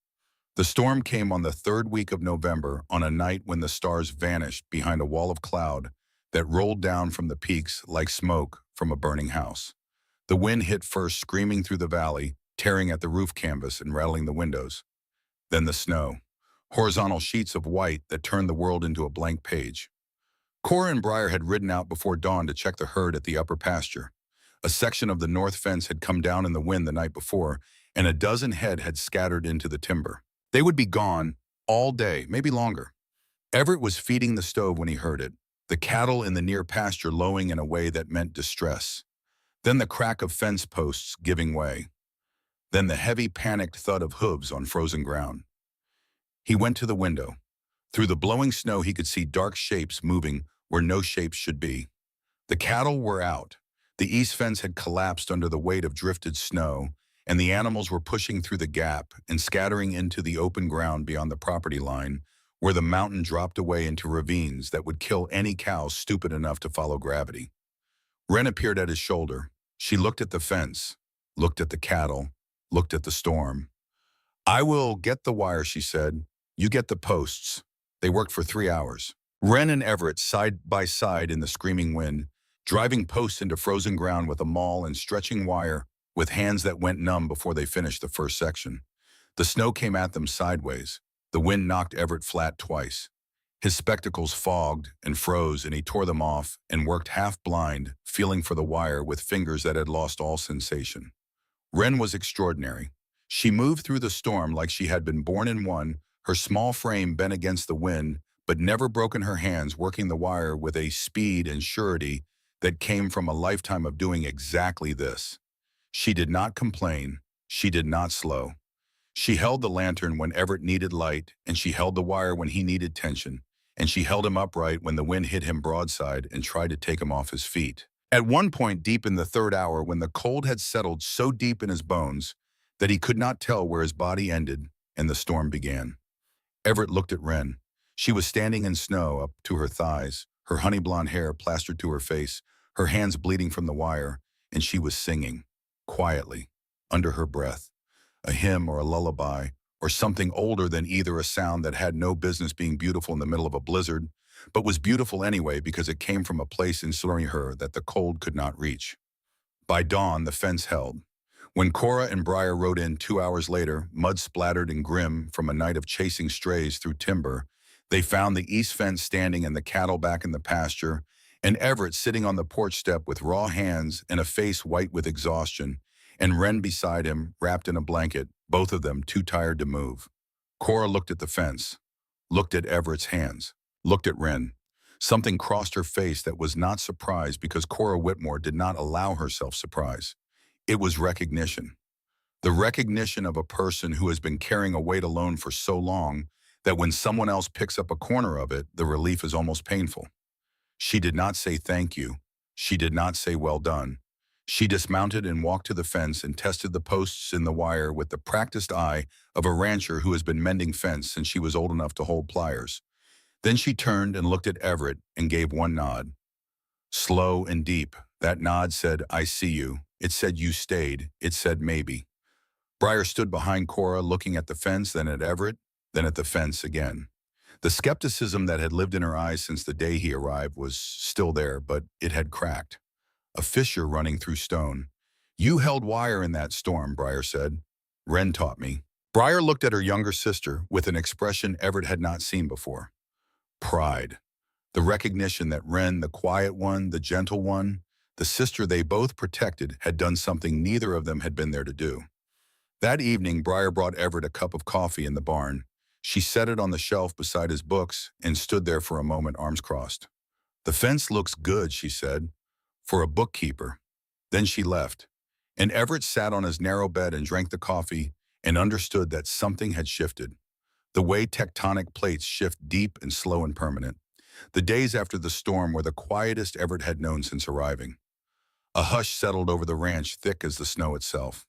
The storm came on the third week of November, on a night when the stars vanished behind a wall of cloud that rolled down from the peaks like smoke from a burning house. The wind hit first, screaming through the valley, tearing at the roof canvas and rattling the windows. Then the snow, horizontal sheets of white that turned the world into a blank page. Cora and Briar had ridden out before dawn to check the herd at the upper pasture. A section of the north fence had come down in the wind the night before, and a dozen head had scattered into the timber. They would be gone all day, maybe longer. Everett was feeding the stove when he heard it, the cattle in the near pasture lowing in a way that meant distress. Then the crack of fence posts giving way. Then the heavy, panicked thud of hooves on frozen ground. He went to the window. Through the blowing snow, he could see dark shapes moving where no shapes should be. The cattle were out. The east fence had collapsed under the weight of drifted snow, and the animals were pushing through the gap and scattering into the open ground beyond the property line, where the mountain dropped away into ravines that would kill any cow stupid enough to follow gravity. Wren appeared at his shoulder. She looked at the fence, looked at the cattle, looked at the storm. "I will get the wire," she said. "You get the posts." They worked for 3 hours. Wren and Everett side by side in the screaming wind, driving posts into frozen ground with a maul and stretching wire with hands that went numb before they finished the first section. The snow came at them sideways. The wind knocked Everett flat twice. His spectacles fogged and froze, and he tore them off and worked half blind, feeling for the wire with fingers that had lost all sensation. Wren was extraordinary. She moved through the storm like she had been born in one, her small frame bent against the wind, but never broken her hands working the wire with a speed and surety that came from a lifetime of doing exactly this. She did not complain. She did not slow. She held the lantern when Everett needed light, and she held the wire when he needed tension. and she held him upright when the wind hit him broadside and tried to take him off his feet. At one point deep in the third hour, when the cold had settled so deep in his bones that he could not tell where his body ended and the storm began, Everett looked at Wren. She was standing in snow up to her thighs, her honey blonde hair plastered to her face, her hands bleeding from the wire, and she was singing, quietly, under her breath, a hymn or a lullaby, or something older than either, a sound that had no business being beautiful in the middle of a blizzard, but was beautiful anyway because it came from a place inside her that the cold could not reach. By dawn, the fence held. When Cora and Briar rode in 2 hours later, mud-splattered and grim from a night of chasing strays through timber, they found the east fence standing and the cattle back in the pasture, and Everett sitting on the porch step with raw hands and a face white with exhaustion, and Wren beside him, wrapped in a blanket, both of them too tired to move. Cora looked at the fence, looked at Everett's hands, looked at Wren. Something crossed her face that was not surprise, because Cora Whitmore did not allow herself surprise. It was recognition. The recognition of a person who has been carrying a weight alone for so long that when someone else picks up a corner of it, the relief is almost painful. She did not say thank you. She did not say well done. She dismounted and walked to the fence and tested the posts in the wire with the practiced eye of a rancher who has been mending fence since she was old enough to hold pliers. Then she turned and looked at Everett and gave one nod. Slow and deep, that nod said, "I see you." It said you stayed. It said maybe. Briar stood behind Cora, looking at the fence, then at Everett, then at the fence again. The skepticism that had lived in her eyes since the day he arrived was still there, but it had cracked. A fissure running through stone. "You held wire in that storm," Briar said. "Wren taught me." Briar looked at her younger sister with an expression Everett had not seen before. Pride. The recognition that Wren, the quiet one, the gentle one, the sister they both protected, had done something neither of them had been there to do. That evening, Briar brought Everett a cup of coffee in the barn. She set it on the shelf beside his books and stood there for a moment, arms crossed. "The fence looks good," she said, "for a bookkeeper." Then she left, and Everett sat on his narrow bed and drank the coffee and understood that something had shifted. The way tectonic plates shift, deep and slow and permanent. The days after the storm were the quietest Everett had known since arriving. A hush settled over the ranch, thick as the snow itself.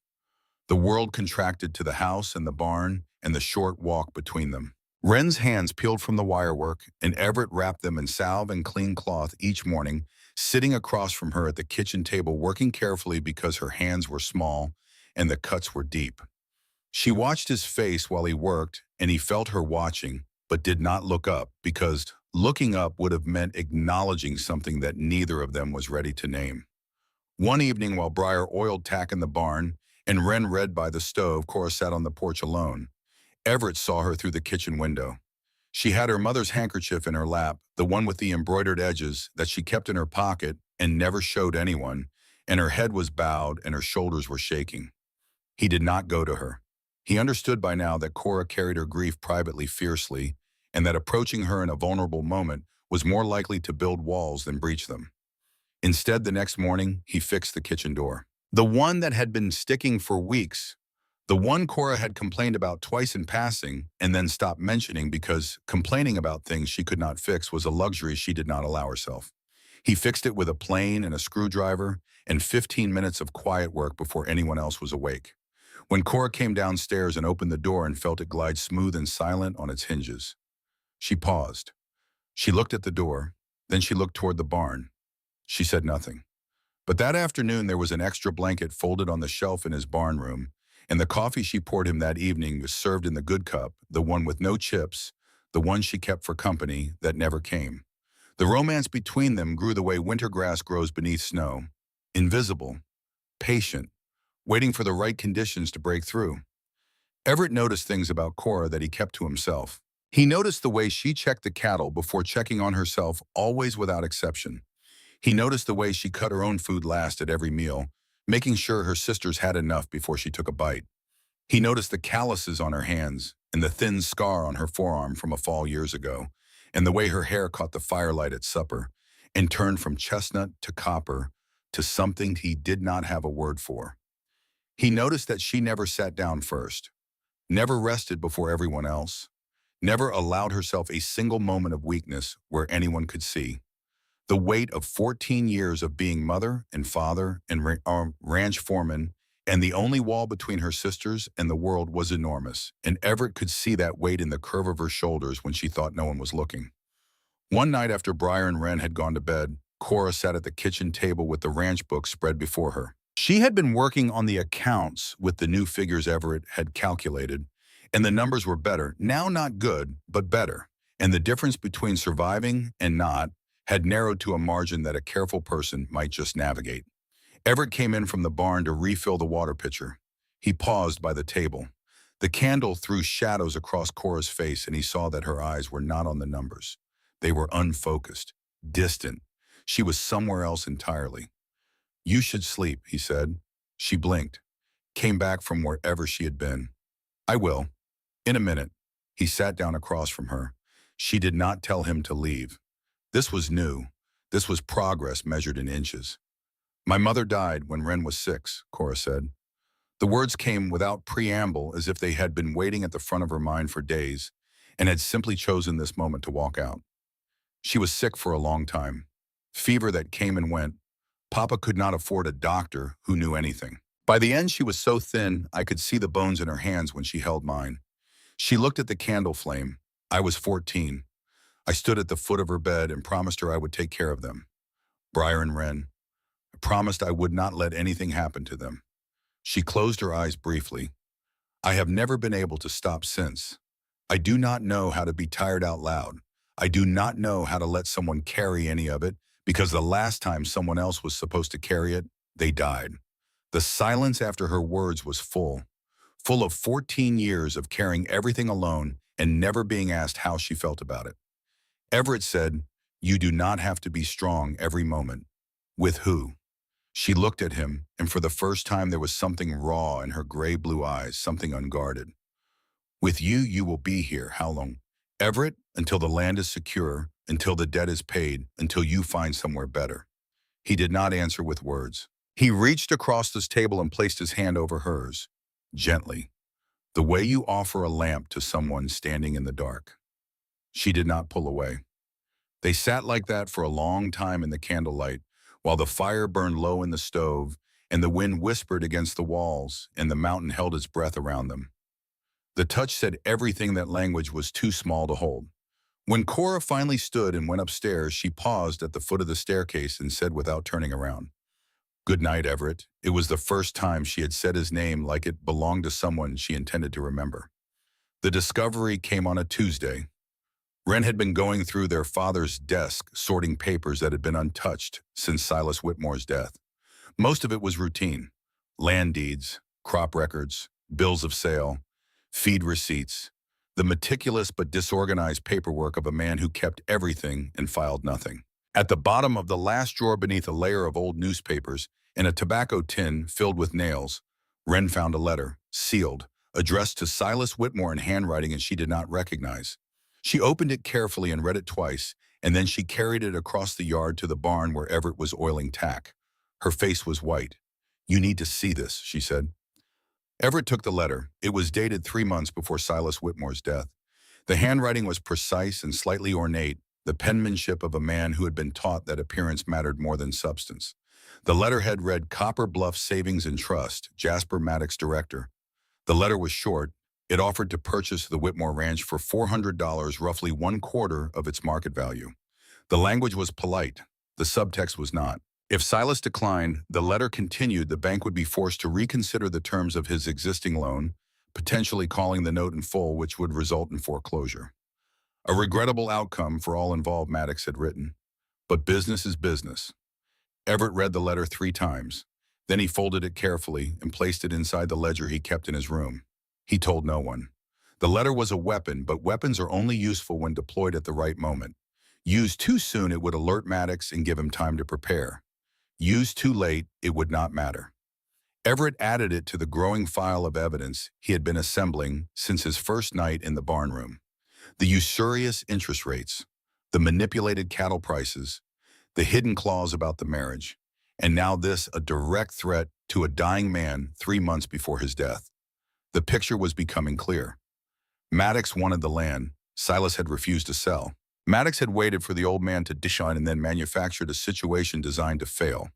The world contracted to the house and the barn and the short walk between them. Wren's hands peeled from the wirework, and Everett wrapped them in salve and clean cloth each morning, sitting across from her at the kitchen table, working carefully because her hands were small and the cuts were deep. She watched his face while he worked, and he felt her watching, but did not look up, because looking up would have meant acknowledging something that neither of them was ready to name. One evening, while Briar oiled tack in the barn and Wren read by the stove, Cora sat on the porch alone. Everett saw her through the kitchen window. She had her mother's handkerchief in her lap, the one with the embroidered edges that she kept in her pocket and never showed anyone, and her head was bowed and her shoulders were shaking. He did not go to her. He understood by now that Cora carried her grief privately fiercely, and that approaching her in a vulnerable moment was more likely to build walls than breach them. Instead, the next morning, he fixed the kitchen door. The one that had been sticking for weeks. The one Cora had complained about twice in passing and then stopped mentioning because complaining about things she could not fix was a luxury she did not allow herself. He fixed it with a plane and a screwdriver and 15 minutes of quiet work before anyone else was awake. When Cora came downstairs and opened the door and felt it glide smooth and silent on its hinges, she paused. She looked at the door, then she looked toward the barn. She said nothing. But that afternoon there was an extra blanket folded on the shelf in his barn room, and the coffee she poured him that evening was served in the good cup, the one with no chips, the one she kept for company that never came. The romance between them grew the way winter grass grows beneath snow, invisible, patient, waiting for the right conditions to break through. Everett noticed things about Cora that he kept to himself. He noticed the way she checked the cattle before checking on herself, always without exception. He noticed the way she cut her own food last at every meal, making sure her sisters had enough before she took a bite. He noticed the calluses on her hands and the thin scar on her forearm from a fall years ago, and the way her hair caught the firelight at supper and turned from chestnut to copper to something he did not have a word for. He noticed that she never sat down first, never rested before everyone else, never allowed herself a single moment of weakness where anyone could see. The weight of 14 years of being mother and father and ranch foreman, and the only wall between her sisters and the world was enormous, and Everett could see that weight in the curve of her shoulders when she thought no one was looking. One night after Briar and Wren had gone to bed, Cora sat at the kitchen table with the ranch book spread before her. She had been working on the accounts with the new figures Everett had calculated, and the numbers were better. Now not good, but better. And the difference between surviving and not had narrowed to a margin that a careful person might just navigate. Everett came in from the barn to refill the water pitcher. He paused by the table. The candle threw shadows across Cora's face, and he saw that her eyes were not on the numbers. They were unfocused, distant. She was somewhere else entirely. "You should sleep," he said. She blinked, came back from wherever she had been. "I will. In a minute." He sat down across from her. She did not tell him to leave. This was new. This was progress measured in inches. "My mother died when Wren was 6, Cora said. The words came without preamble, as if they had been waiting at the front of her mind for days and had simply chosen this moment to walk out. She was sick for a long time. Fever that came and went. Papa could not afford a doctor who knew anything. By the end, she was so thin, I could see the bones in her hands when she held mine. She looked at the candle flame. I was 14. I stood at the foot of her bed and promised her I would take care of them. Briar and Wren. I promised I would not let anything happen to them. She closed her eyes briefly. I have never been able to stop since. I do not know how to be tired out loud. I do not know how to let someone carry any of it, because the last time someone else was supposed to carry it, they died. The silence after her words was full of 14 years of carrying everything alone and never being asked how she felt about it. Everett said, "You do not have to be strong every moment." With who? She looked at him, and for the first time there was something raw in her gray-blue eyes, something unguarded. "With you, you will be here. How long?" "Everett, until the land is secure, until the debt is paid, until you find somewhere better." He did not answer with words. He reached across this table and placed his hand over hers, gently, the way you offer a lamp to someone standing in the dark. She did not pull away. They sat like that for a long time in the candlelight, while the fire burned low in the stove, and the wind whispered against the walls, and the mountain held its breath around them. The touch said everything that language was too small to hold. When Cora finally stood and went upstairs, she paused at the foot of the staircase and said without turning around, "Good night, Everett." It was the first time she had said his name like it belonged to someone she intended to remember. The discovery came on a Tuesday. Wren had been going through their father's desk, sorting papers that had been untouched since Silas Whitmore's death. Most of it was routine: land deeds, crop records, bills of sale, feed receipts, the meticulous but disorganized paperwork of a man who kept everything and filed nothing. At the bottom of the last drawer beneath a layer of old newspapers and a tobacco tin filled with nails, Wren found a letter, sealed, addressed to Silas Whitmore in handwriting and she did not recognize. She opened it carefully and read it twice, and then she carried it across the yard to the barn where Everett was oiling tack. Her face was white. "You need to see this," she said. Everett took the letter. It was dated 3 months before Silas Whitmore's death. The handwriting was precise and slightly ornate, the penmanship of a man who had been taught that appearance mattered more than substance. The letterhead read, "Copper Bluff Savings and Trust, Jasper Maddox, Director." The letter was short. It offered to purchase the Whitmore Ranch for $400, roughly 1/4 of its market value. The language was polite. The subtext was not. If Silas declined, the letter continued, the bank would be forced to reconsider the terms of his existing loan, potentially calling the note in full, which would result in foreclosure. A regrettable outcome for all involved, Maddox had written. But business is business. Everett read the letter 3 times. Then he folded it carefully and placed it inside the ledger he kept in his room. He told no one. The letter was a weapon, but weapons are only useful when deployed at the right moment. Used too soon, it would alert Maddox and give him time to prepare. Used too late, it would not matter. Everett added it to the growing file of evidence he had been assembling since his first night in the barn room. The usurious interest rates, the manipulated cattle prices, the hidden clause about the marriage, and now this, a direct threat to a dying man 3 months before his death. The picture was becoming clear. Maddox wanted the land. Silas had refused to sell. Maddox had waited for the old man to dish on and then manufactured a situation designed to fail.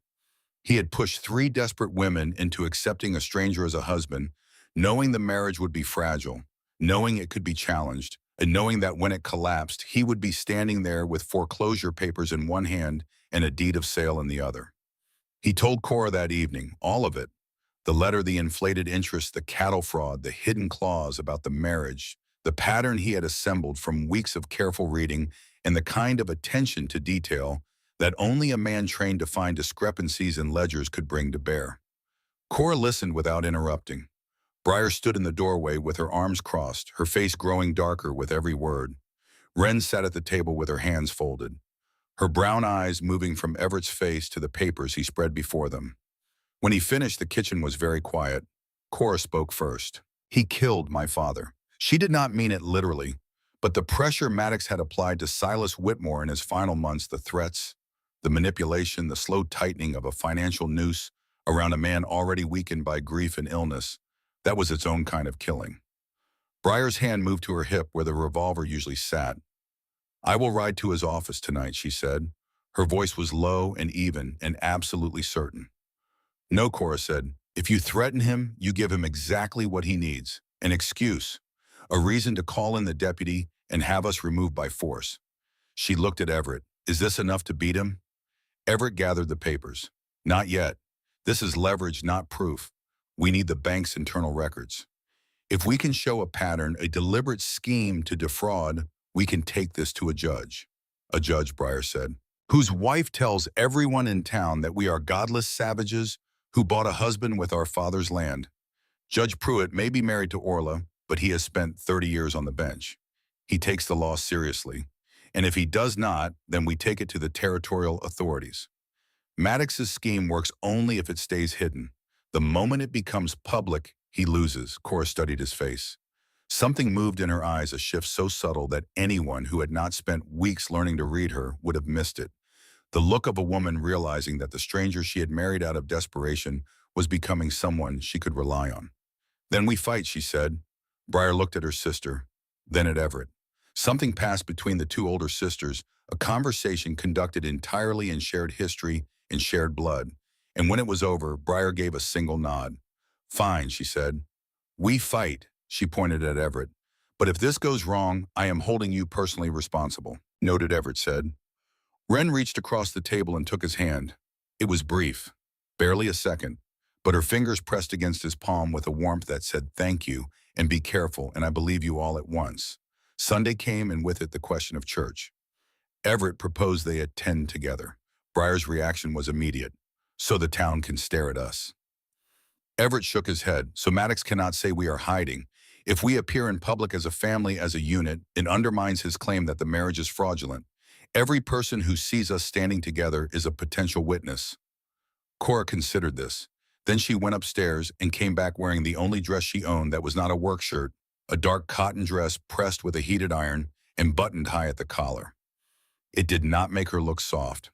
He had pushed 3 desperate women into accepting a stranger as a husband, knowing the marriage would be fragile, knowing it could be challenged, and knowing that when it collapsed, he would be standing there with foreclosure papers in one hand and a deed of sale in the other. He told Cora that evening, all of it. The letter, the inflated interest, the cattle fraud, the hidden clause about the marriage, the pattern he had assembled from weeks of careful reading, and the kind of attention to detail that only a man trained to find discrepancies in ledgers could bring to bear. Cora listened without interrupting. Briar stood in the doorway with her arms crossed, her face growing darker with every word. Wren sat at the table with her hands folded, her brown eyes moving from Everett's face to the papers he spread before them. When he finished, the kitchen was very quiet. Cora spoke first. He killed my father. She did not mean it literally, but the pressure Maddox had applied to Silas Whitmore in his final months, the threats, the manipulation, the slow tightening of a financial noose around a man already weakened by grief and illness, that was its own kind of killing. Briar's hand moved to her hip where the revolver usually sat. I will ride to his office tonight, she said. Her voice was low and even and absolutely certain. No, Cora said. If you threaten him, you give him exactly what he needs. An excuse. A reason to call in the deputy and have us removed by force. She looked at Everett. Is this enough to beat him? Everett gathered the papers. Not yet. This is leverage, not proof. We need the bank's internal records. If we can show a pattern, a deliberate scheme to defraud, we can take this to a judge. A judge, Briar said, whose wife tells everyone in town that we are godless savages who bought a husband with our father's land. Judge Pruitt may be married to Orla, but he has spent 30 years on the bench. He takes the law seriously. And if he does not, then we take it to the territorial authorities. Maddox's scheme works only if it stays hidden. The moment it becomes public, he loses. Cora studied his face. Something moved in her eyes, a shift so subtle that anyone who had not spent weeks learning to read her would have missed it. The look of a woman realizing that the stranger she had married out of desperation was becoming someone she could rely on. Then we fight, she said. Briar looked at her sister, then at Everett. Something passed between the 2 older sisters, a conversation conducted entirely in shared history and shared blood. And when it was over, Briar gave a single nod. Fine, she said. We fight, she pointed at Everett. But if this goes wrong, I am holding you personally responsible. Noted, Everett said. Wren reached across the table and took his hand. It was brief, barely a second, but her fingers pressed against his palm with a warmth that said thank you and be careful and I believe you all at once. Sunday came and with it the question of church. Everett proposed they attend together. Briar's reaction was immediate. So the town can stare at us. Everett shook his head. So Maddox cannot say we are hiding. If we appear in public as a family, as a unit, it undermines his claim that the marriage is fraudulent. Every person who sees us standing together is a potential witness. Cora considered this. Then she went upstairs and came back wearing the only dress she owned that was not a work shirt, a dark cotton dress pressed with a heated iron and buttoned high at the collar. It did not make her look soft.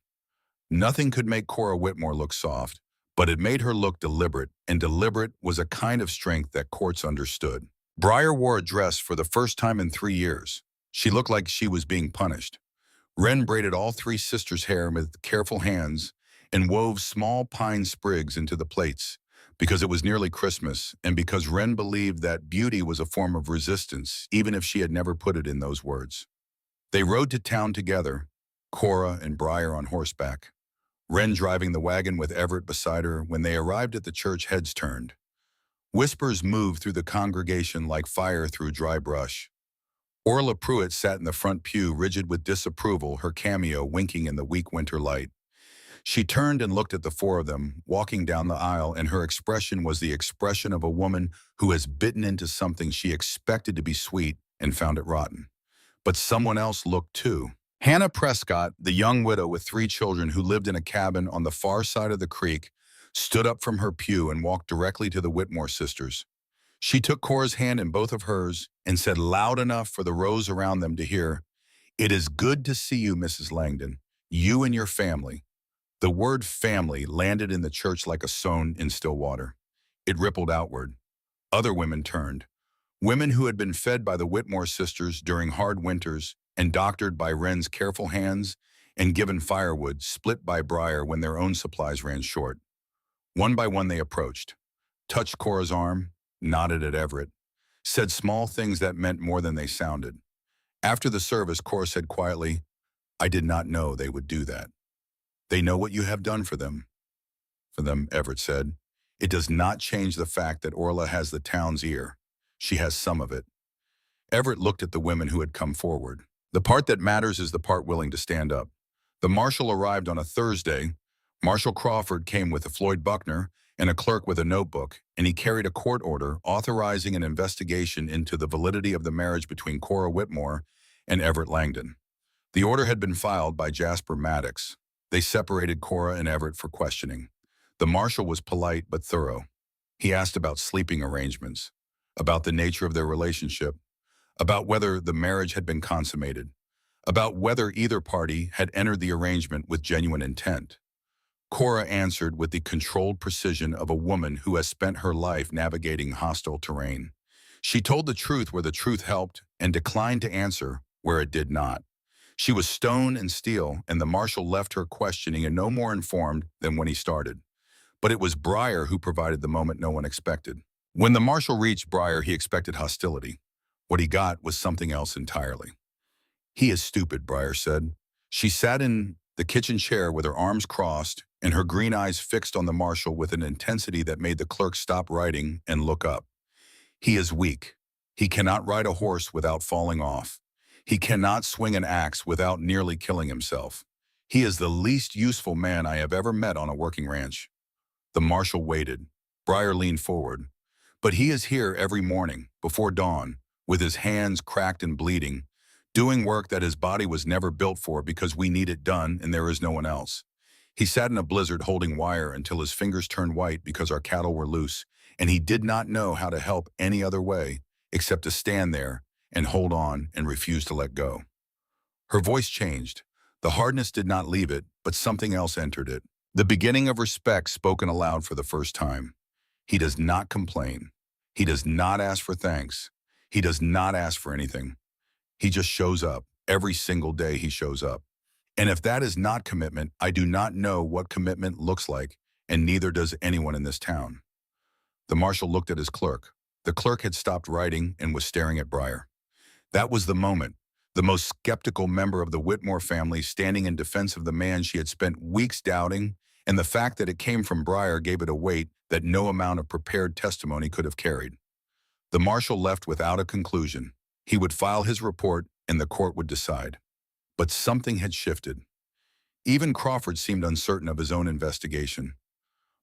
Nothing could make Cora Whitmore look soft, but it made her look deliberate, and deliberate was a kind of strength that courts understood. Briar wore a dress for the first time in 3 years. She looked like she was being punished. Wren braided all 3 sisters' hair with careful hands and wove small pine sprigs into the plaits, because it was nearly Christmas and because Wren believed that beauty was a form of resistance, even if she had never put it in those words. They rode to town together, Cora and Briar on horseback, Wren driving the wagon with Everett beside her. When they arrived at the church, heads turned. Whispers moved through the congregation like fire through dry brush. Orla Pruitt sat in the front pew, rigid with disapproval, her cameo winking in the weak winter light. She turned and looked at the 4 of them, walking down the aisle, and her expression was the expression of a woman who has bitten into something she expected to be sweet and found it rotten. But someone else looked too. Hannah Prescott, the young widow with 3 children who lived in a cabin on the far side of the creek, stood up from her pew and walked directly to the Whitmore sisters. She took Cora's hand in both of hers and said loud enough for the rows around them to hear, "It is good to see you, Mrs. Langdon, you and your family." The word family landed in the church like a stone in still water. It rippled outward. Other women turned. Women who had been fed by the Whitmore sisters during hard winters and doctored by Wren's careful hands and given firewood split by Briar when their own supplies ran short. One by one they approached, touched Cora's arm, nodded at Everett, said small things that meant more than they sounded. After the service, Cora said quietly, "I did not know they would do that." "They know what you have done for them." "For them," Everett said. "It does not change the fact that Orla has the town's ear. She has some of it." Everett looked at the women who had come forward. "The part that matters is the part willing to stand up." The marshal arrived on a Thursday. Marshal Crawford came with a Floyd Buckner and a clerk with a notebook, and he carried a court order authorizing an investigation into the validity of the marriage between Cora Whitmore and Everett Langdon. The order had been filed by Jasper Maddox. They separated Cora and Everett for questioning. The marshal was polite but thorough. He asked about sleeping arrangements, about the nature of their relationship, about whether the marriage had been consummated, about whether either party had entered the arrangement with genuine intent. Cora answered with the controlled precision of a woman who has spent her life navigating hostile terrain. She told the truth where the truth helped and declined to answer where it did not. She was stone and steel, and the marshal left her questioning and no more informed than when he started. But it was Briar who provided the moment no one expected. When the marshal reached Briar, he expected hostility. What he got was something else entirely. "He is stupid," Briar said. She sat in the kitchen chair with her arms crossed and her green eyes fixed on the marshal with an intensity that made the clerk stop writing and look up. "He is weak. He cannot ride a horse without falling off. He cannot swing an axe without nearly killing himself. He is the least useful man I have ever met on a working ranch." The marshal waited. Briar leaned forward. "But he is here every morning, before dawn, with his hands cracked and bleeding, doing work that his body was never built for because we need it done and there is no one else. He sat in a blizzard holding wire until his fingers turned white because our cattle were loose, and he did not know how to help any other way except to stand there and hold on and refuse to let go." Her voice changed. The hardness did not leave it, but something else entered it. The beginning of respect spoken aloud for the first time. He does not complain. He does not ask for thanks. He does not ask for anything. He just shows up. Every single day he shows up. And if that is not commitment, I do not know what commitment looks like, and neither does anyone in this town. The marshal looked at his clerk. The clerk had stopped writing and was staring at Briar. That was the moment. The most skeptical member of the Whitmore family standing in defense of the man she had spent weeks doubting, and the fact that it came from Briar gave it a weight that no amount of prepared testimony could have carried. The marshal left without a conclusion. He would file his report, and the court would decide. But something had shifted. Even Crawford seemed uncertain of his own investigation.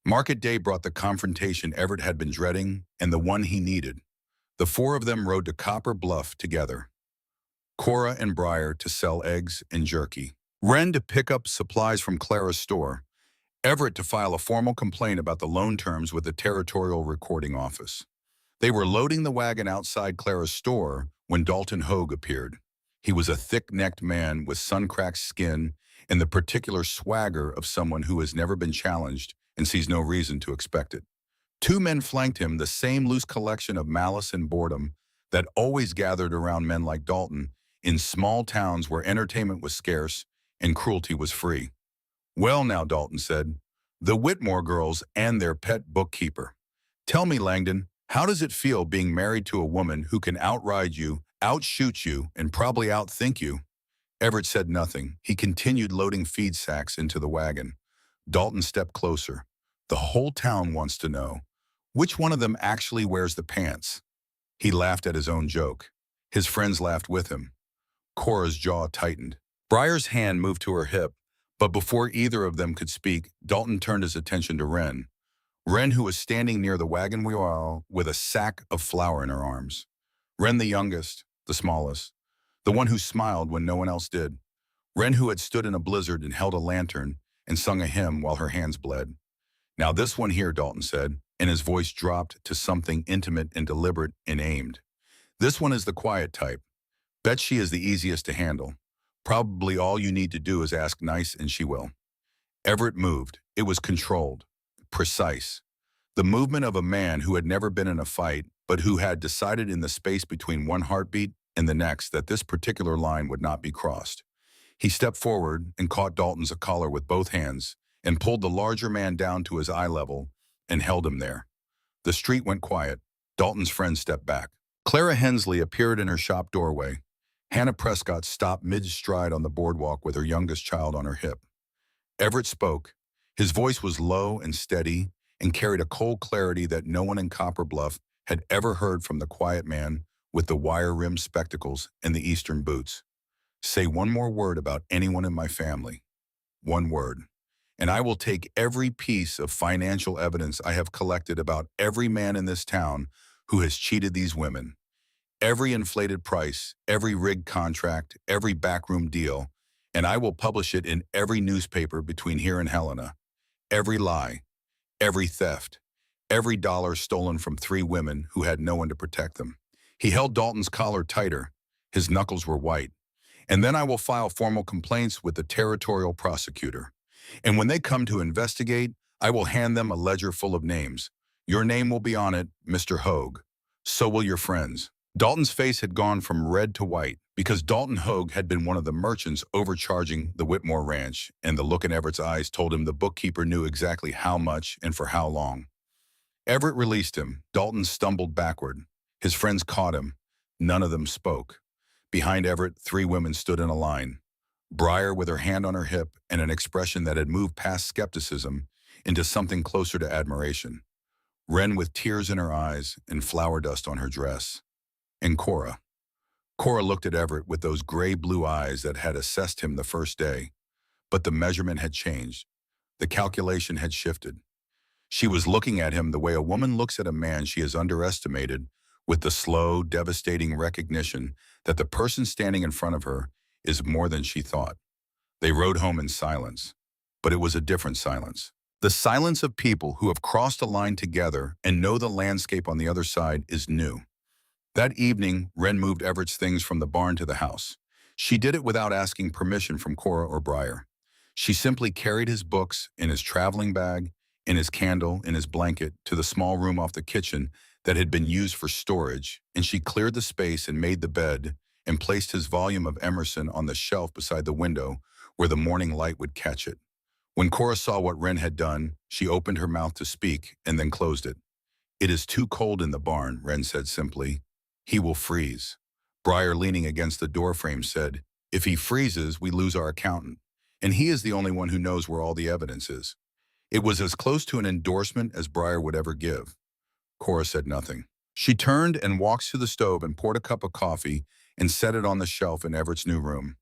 Market day brought the confrontation Everett had been dreading and the one he needed. The four of them rode to Copper Bluff together. Cora and Briar to sell eggs and jerky. Wren to pick up supplies from Clara's store. Everett to file a formal complaint about the loan terms with the Territorial Recording Office. They were loading the wagon outside Clara's store when Dalton Hogue appeared. He was a thick-necked man with sun-cracked skin and the particular swagger of someone who has never been challenged and sees no reason to expect it. Two men flanked him, the same loose collection of malice and boredom that always gathered around men like Dalton in small towns where entertainment was scarce and cruelty was free. "Well now," Dalton said, "the Whitmore girls and their pet bookkeeper. Tell me, Langdon, how does it feel being married to a woman who can outride you, outshoot you, and probably outthink you?" Everett said nothing. He continued loading feed sacks into the wagon. Dalton stepped closer. "The whole town wants to know, which one of them actually wears the pants?" He laughed at his own joke. His friends laughed with him. Cora's jaw tightened. Briar's hand moved to her hip, but before either of them could speak, Dalton turned his attention to Wren. Wren, who was standing near the wagon wheel with a sack of flour in her arms. Wren, the youngest, the smallest, the one who smiled when no one else did. Wren, who had stood in a blizzard and held a lantern and sung a hymn while her hands bled. "Now this one here," Dalton said, and his voice dropped to something intimate and deliberate and aimed. "This one is the quiet type. Bet she is the easiest to handle. Probably all you need to do is ask nice and she will." Everett moved. It was controlled, precise. The movement of a man who had never been in a fight but who had decided in the space between one heartbeat and the next that this particular line would not be crossed. He stepped forward and caught Dalton's collar with both hands and pulled the larger man down to his eye level and held him there. The street went quiet. Dalton's friend stepped back. Clara Hensley appeared in her shop doorway. Hannah Prescott stopped mid-stride on the boardwalk with her youngest child on her hip. Everett spoke. His voice was low and steady and carried a cold clarity that no one in Copper Bluff had ever heard from the quiet man with the wire-rimmed spectacles and the Eastern boots. Say one more word about anyone in my family. One word. And I will take every piece of financial evidence I have collected about every man in this town who has cheated these women. Every inflated price, every rigged contract, every backroom deal, and I will publish it in every newspaper between here and Helena. Every lie, every theft, every dollar stolen from 3 women who had no one to protect them. He held Dalton's collar tighter. His knuckles were white. And then I will file formal complaints with the territorial prosecutor. And when they come to investigate, I will hand them a ledger full of names. Your name will be on it, Mr. Hogue. So will your friends. Dalton's face had gone from red to white because Dalton Hogue had been one of the merchants overcharging the Whitmore Ranch, and the look in Everett's eyes told him the bookkeeper knew exactly how much and for how long. Everett released him. Dalton stumbled backward. His friends caught him. None of them spoke. Behind Everett, 3 women stood in a line. Briar with her hand on her hip and an expression that had moved past skepticism into something closer to admiration. Wren with tears in her eyes and flour dust on her dress. And Cora. Cora looked at Everett with those gray-blue eyes that had assessed him the first day. But the measurement had changed. The calculation had shifted. She was looking at him the way a woman looks at a man she has underestimated, with the slow, devastating recognition that the person standing in front of her is more than she thought. They rode home in silence, but it was a different silence. The silence of people who have crossed a line together and know the landscape on the other side is new. That evening, Wren moved Everett's things from the barn to the house. She did it without asking permission from Cora or Briar. She simply carried his books in his traveling bag, in his candle, in his blanket, to the small room off the kitchen that had been used for storage, and she cleared the space and made the bed and placed his volume of Emerson on the shelf beside the window where the morning light would catch it. When Cora saw what Wren had done, she opened her mouth to speak and then closed it. "It is too cold in the barn," Wren said simply. "He will freeze." Briar, leaning against the doorframe, said, "If he freezes, we lose our accountant, and he is the only one who knows where all the evidence is." It was as close to an endorsement as Briar would ever give. Cora said nothing. She turned and walked to the stove and poured a cup of coffee and set it on the shelf in Everett's new room.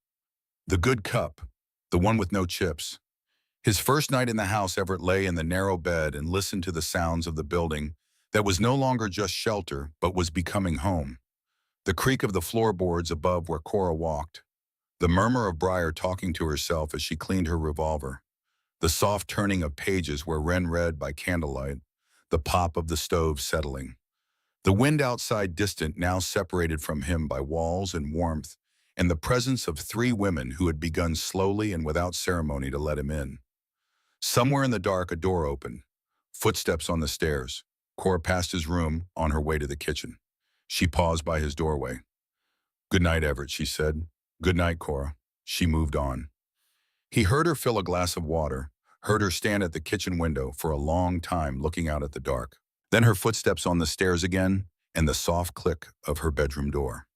The good cup, the one with no chips. His first night in the house, Everett lay in the narrow bed and listened to the sounds of the building that was no longer just shelter, but was becoming home. The creak of the floorboards above where Cora walked. The murmur of Briar talking to herself as she cleaned her revolver. The soft turning of pages where Wren read by candlelight. The pop of the stove settling. The wind outside distant, now separated from him by walls and warmth, and the presence of 3 women who had begun slowly and without ceremony to let him in. Somewhere in the dark, a door opened. Footsteps on the stairs. Cora passed his room on her way to the kitchen. She paused by his doorway. "Good night, Everett," she said. "Good night, Cora." She moved on. He heard her fill a glass of water, heard her stand at the kitchen window for a long time looking out at the dark. Then her footsteps on the stairs again, and the soft click of her bedroom door.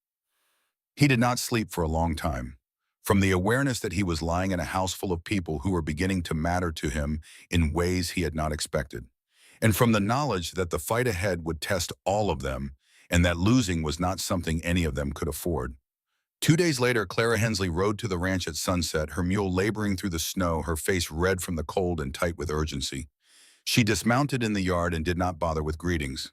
He did not sleep for a long time. From the awareness that he was lying in a house full of people who were beginning to matter to him in ways he had not expected. And from the knowledge that the fight ahead would test all of them, and that losing was not something any of them could afford. 2 days later, Clara Hensley rode to the ranch at sunset, her mule laboring through the snow, her face red from the cold and tight with urgency. She dismounted in the yard and did not bother with greetings.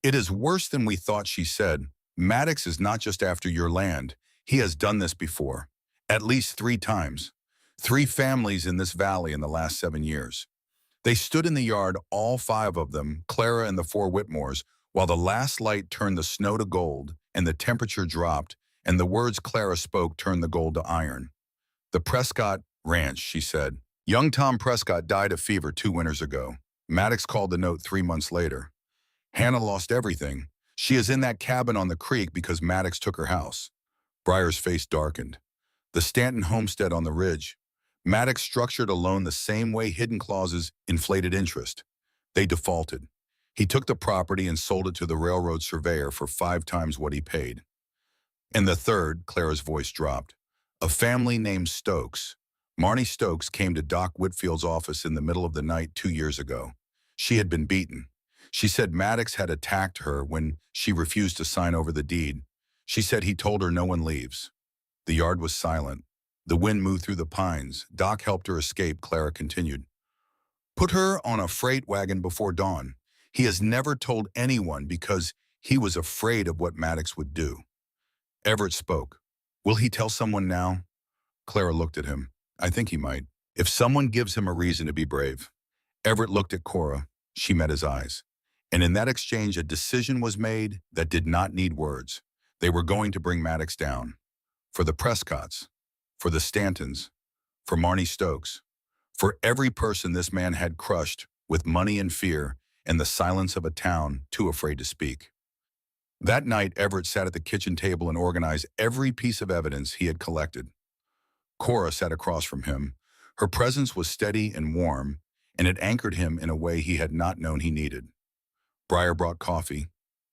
"It is worse than we thought," she said. "Maddox is not just after your land. He has done this before. At least 3 times. 3 families in this valley in the last 7 years." They stood in the yard, all 5 of them, Clara and the 4 Whitmores, while the last light turned the snow to gold and the temperature dropped, and the words Clara spoke turned the gold to iron. "The Prescott Ranch," she said. "Young Tom Prescott died of fever 2 winters ago. Maddox called the note 3 months later. Hannah lost everything, She is in that cabin on the creek because Maddox took her house. Briar's face darkened. The Stanton homestead on the ridge. Maddox structured a loan the same way hidden clauses inflated interest. They defaulted. He took the property and sold it to the railroad surveyor for 5 times what he paid. And the third, Clara's voice dropped. A family named Stokes. Marnie Stokes came to Doc Whitfield's office in the middle of the night 2 years ago. She had been beaten. She said Maddox had attacked her when she refused to sign over the deed. She said he told her no one leaves. The yard was silent. The wind moved through the pines. Doc helped her escape, Clara continued. Put her on a freight wagon before dawn. He has never told anyone because he was afraid of what Maddox would do. Everett spoke. Will he tell someone now? Clara looked at him. I think he might. If someone gives him a reason to be brave. Everett looked at Cora. She met his eyes. And in that exchange, a decision was made that did not need words. They were going to bring Maddox down. For the Prescotts. For the Stantons. For Marnie Stokes. For every person this man had crushed with money and fear and the silence of a town too afraid to speak. That night, Everett sat at the kitchen table and organized every piece of evidence he had collected. Cora sat across from him. Her presence was steady and warm, and it anchored him in a way he had not known he needed. Briar brought coffee.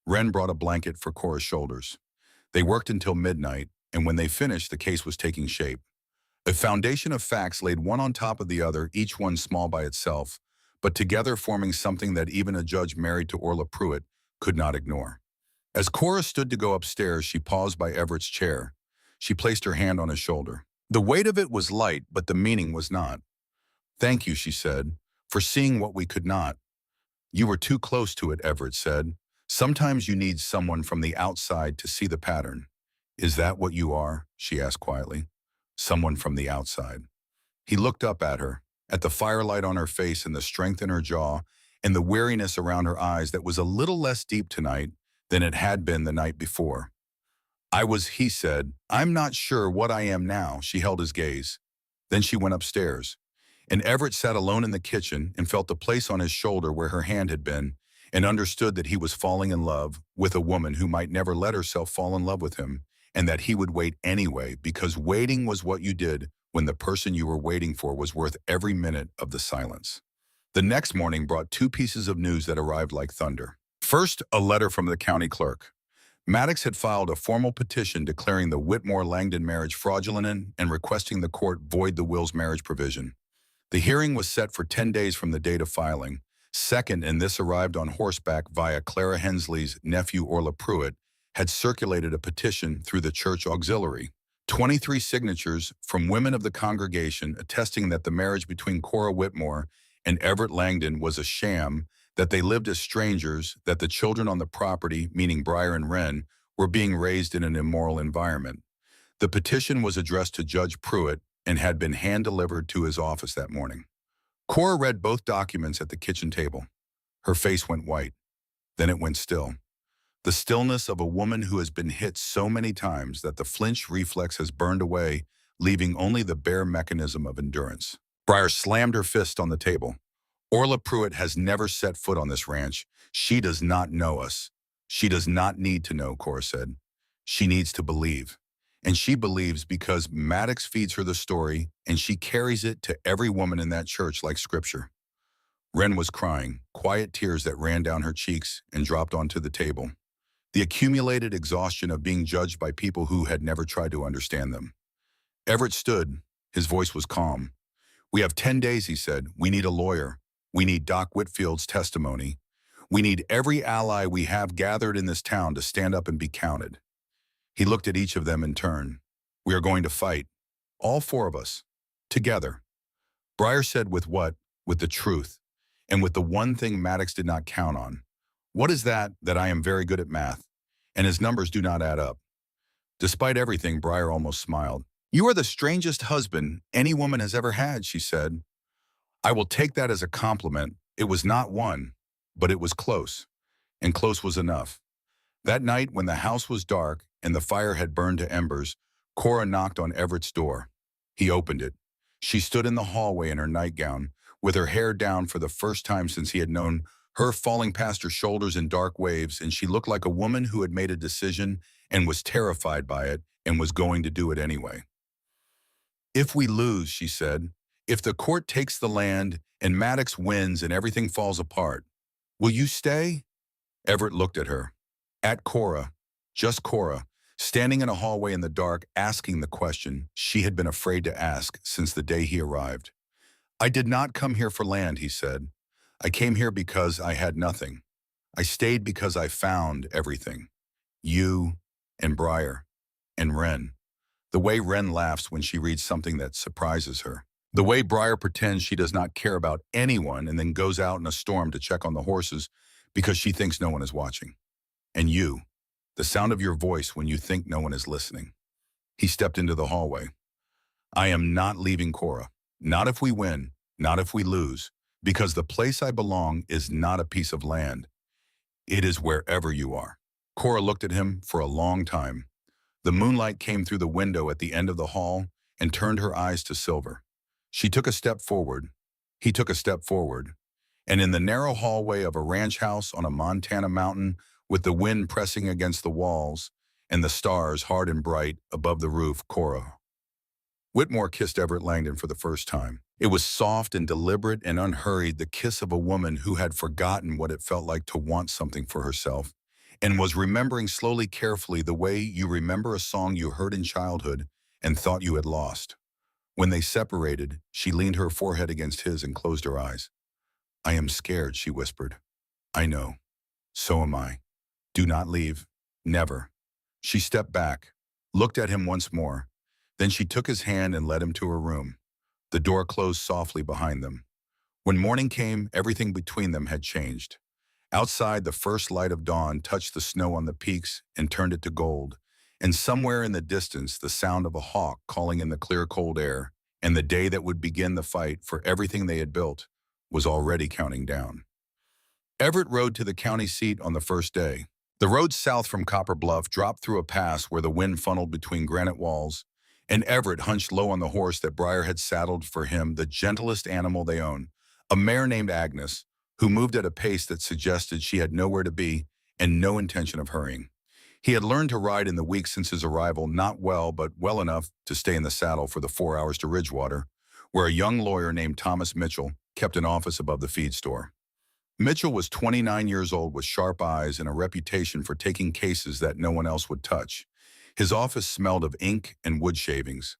Wren brought a blanket for Cora's shoulders. They worked until midnight, and when they finished, the case was taking shape. A foundation of facts laid one on top of the other, each one small by itself, but together forming something that even a judge married to Orla Pruitt could not ignore. As Cora stood to go upstairs, she paused by Everett's chair. She placed her hand on his shoulder. The weight of it was light, but the meaning was not. Thank you, she said, for seeing what we could not. You were too close to it, Everett said. Sometimes you need someone from the outside to see the pattern. Is that what you are? She asked quietly. Someone from the outside. He looked up at her, at the firelight on her face and the strength in her jaw and the weariness around her eyes that was a little less deep tonight than it had been the night before. I was, he said. I'm not sure what I am now. She held his gaze. Then she went upstairs. And Everett sat alone in the kitchen and felt the place on his shoulder where her hand had been and understood that he was falling in love with a woman who might never let herself fall in love with him, and that he would wait anyway because waiting was what you did when the person you were waiting for was worth every minute of the silence. The next morning brought 2 pieces of news that arrived like thunder. First, a letter from the county clerk. Maddox had filed a formal petition declaring the Whitmore-Langdon marriage fraudulent and requesting the court void the will's marriage provision. The hearing was set for 10 days from the date of filing. Second, and this arrived on horseback via Clara Hensley's nephew Orla Pruitt, had circulated a petition through the church auxiliary. 23 signatures from women of the congregation attesting that the marriage between Cora Whitmore and Everett Langdon was a sham, that they lived as strangers, that the children on the property, meaning Briar and Wren, were being raised in an immoral environment. The petition was addressed to Judge Pruitt and had been hand-delivered to his office that morning. Cora read both documents at the kitchen table. Her face went white. Then it went still. The stillness of a woman who has been hit so many times that the flinch reflex has burned away, leaving only the bare mechanism of endurance. Briar slammed her fist on the table. Orla Pruitt has never set foot on this ranch. She does not know us. She does not need to know, Cora said. She needs to believe. And she believes because Maddox feeds her the story, and she carries it to every woman in that church like scripture. Wren was crying, quiet tears that ran down her cheeks and dropped onto the table. The accumulated exhaustion of being judged by people who had never tried to understand them. Everett stood. His voice was calm. We have 10 days, he said. We need a lawyer. We need Doc Whitfield's testimony. We need every ally we have gathered in this town to stand up and be counted. He looked at each of them in turn. We are going to fight. All 4 of us. Together. Briar said with what? With the truth. And with the one thing Maddox did not count on. What is that? That I am very good at math. And his numbers do not add up. Despite everything, Briar almost smiled. You are the strangest husband any woman has ever had, she said. I will take that as a compliment. It was not one, but it was close. And close was enough. That night, when the house was dark and the fire had burned to embers, Cora knocked on Everett's door. He opened it. She stood in the hallway in her nightgown, with her hair down for the first time since he had known her falling past her shoulders in dark waves, and she looked like a woman who had made a decision and was terrified by it and was going to do it anyway. If we lose, she said, if the court takes the land and Maddox wins and everything falls apart, will you stay? Everett looked at her. At Cora, just Cora, standing in a hallway in the dark asking the question she had been afraid to ask since the day he arrived. I did not come here for land, he said. I came here because I had nothing. I stayed because I found everything. You and Briar and Wren. The way Wren laughs when she reads something that surprises her. The way Briar pretends she does not care about anyone and then goes out in a storm to check on the horses because she thinks no one is watching. And you, the sound of your voice when you think no one is listening. He stepped into the hallway. I am not leaving Cora. Not if we win, not if we lose, because the place I belong is not a piece of land. It is wherever you are. Cora looked at him for a long time. The moonlight came through the window at the end of the hall and turned her eyes to silver. She took a step forward. He took a step forward. And in the narrow hallway of a ranch house on a Montana mountain, with the wind pressing against the walls and the stars hard and bright above the roof, Cora. Whitmore kissed Everett Langdon for the first time. It was soft and deliberate and unhurried, the kiss of a woman who had forgotten what it felt like to want something for herself and was remembering slowly, carefully, the way you remember a song you heard in childhood and thought you had lost. When they separated, she leaned her forehead against his and closed her eyes. I am scared, she whispered. I know. So am I. Do not leave. Never. She stepped back, looked at him once more. Then she took his hand and led him to her room. The door closed softly behind them. When morning came, everything between them had changed. Outside, the first light of dawn touched the snow on the peaks and turned it to gold. And somewhere in the distance, the sound of a hawk calling in the clear, cold air, and the day that would begin the fight for everything they had built was already counting down. Everett rode to the county seat on the first day. The road south from Copper Bluff dropped through a pass where the wind funneled between granite walls, and Everett hunched low on the horse that Briar had saddled for him, the gentlest animal they own, a mare named Agnes, who moved at a pace that suggested she had nowhere to be and no intention of hurrying. He had learned to ride in the weeks since his arrival, not well, but well enough to stay in the saddle for the 4 hours to Ridgewater, where a young lawyer named Thomas Mitchell kept an office above the feed store. Mitchell was 29 years old with sharp eyes and a reputation for taking cases that no one else would touch. His office smelled of ink and wood shavings.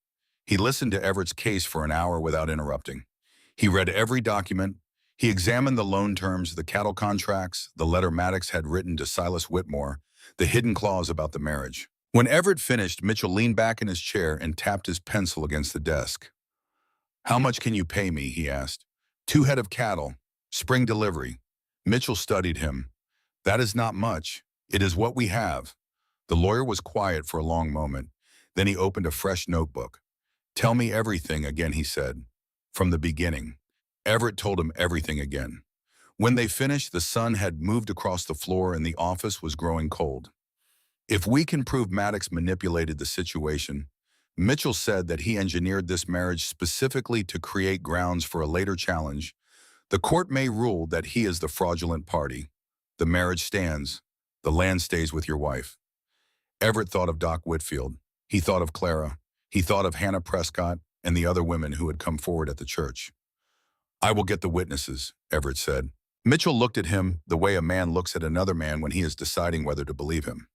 He listened to Everett's case for an hour without interrupting. He read every document. He examined the loan terms, the cattle contracts, the letter Maddox had written to Silas Whitmore, the hidden clause about the marriage. When Everett finished, Mitchell leaned back in his chair and tapped his pencil against the desk. How much can you pay me, he asked. 2 head of cattle, spring delivery. Mitchell studied him. That is not much. It is what we have. The lawyer was quiet for a long moment. Then he opened a fresh notebook. Tell me everything again, he said. From the beginning. Everett told him everything again. When they finished, the sun had moved across the floor and the office was growing cold. If we can prove Maddox manipulated the situation, Mitchell said that he engineered this marriage specifically to create grounds for a later challenge. The court may rule that he is the fraudulent party. The marriage stands. The land stays with your wife. Everett thought of Doc Whitfield. He thought of Clara. He thought of Hannah Prescott and the other women who had come forward at the church. I will get the witnesses, Everett said. Mitchell looked at him the way a man looks at another man when he is deciding whether to believe him.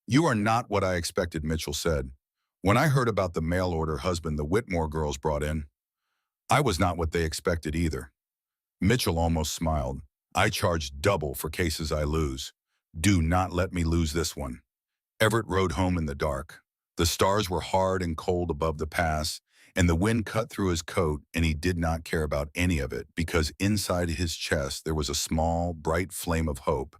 You are not what I expected, Mitchell said. When I heard about the mail-order husband the Whitmore girls brought in, I was not what they expected either. Mitchell almost smiled. I charge double for cases I lose. Do not let me lose this one. Everett rode home in the dark. The stars were hard and cold above the pass, and the wind cut through his coat, and he did not care about any of it because inside his chest there was a small, bright flame of hope,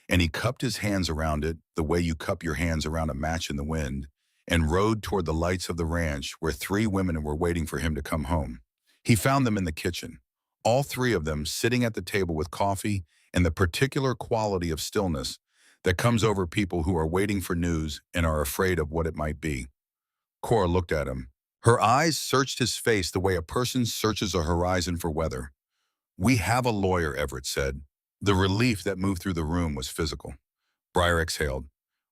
and he cupped his hands around it the way you cup your hands around a match in the wind, and rode toward the lights of the ranch where 3 women were waiting for him to come home. He found them in the kitchen, all 3 of them sitting at the table with coffee and the particular quality of stillness that comes over people who are waiting for news and are afraid of what it might be. Cora looked at him. Her eyes searched his face the way a person searches a horizon for weather. We have a lawyer, Everett said. The relief that moved through the room was physical. Briar exhaled.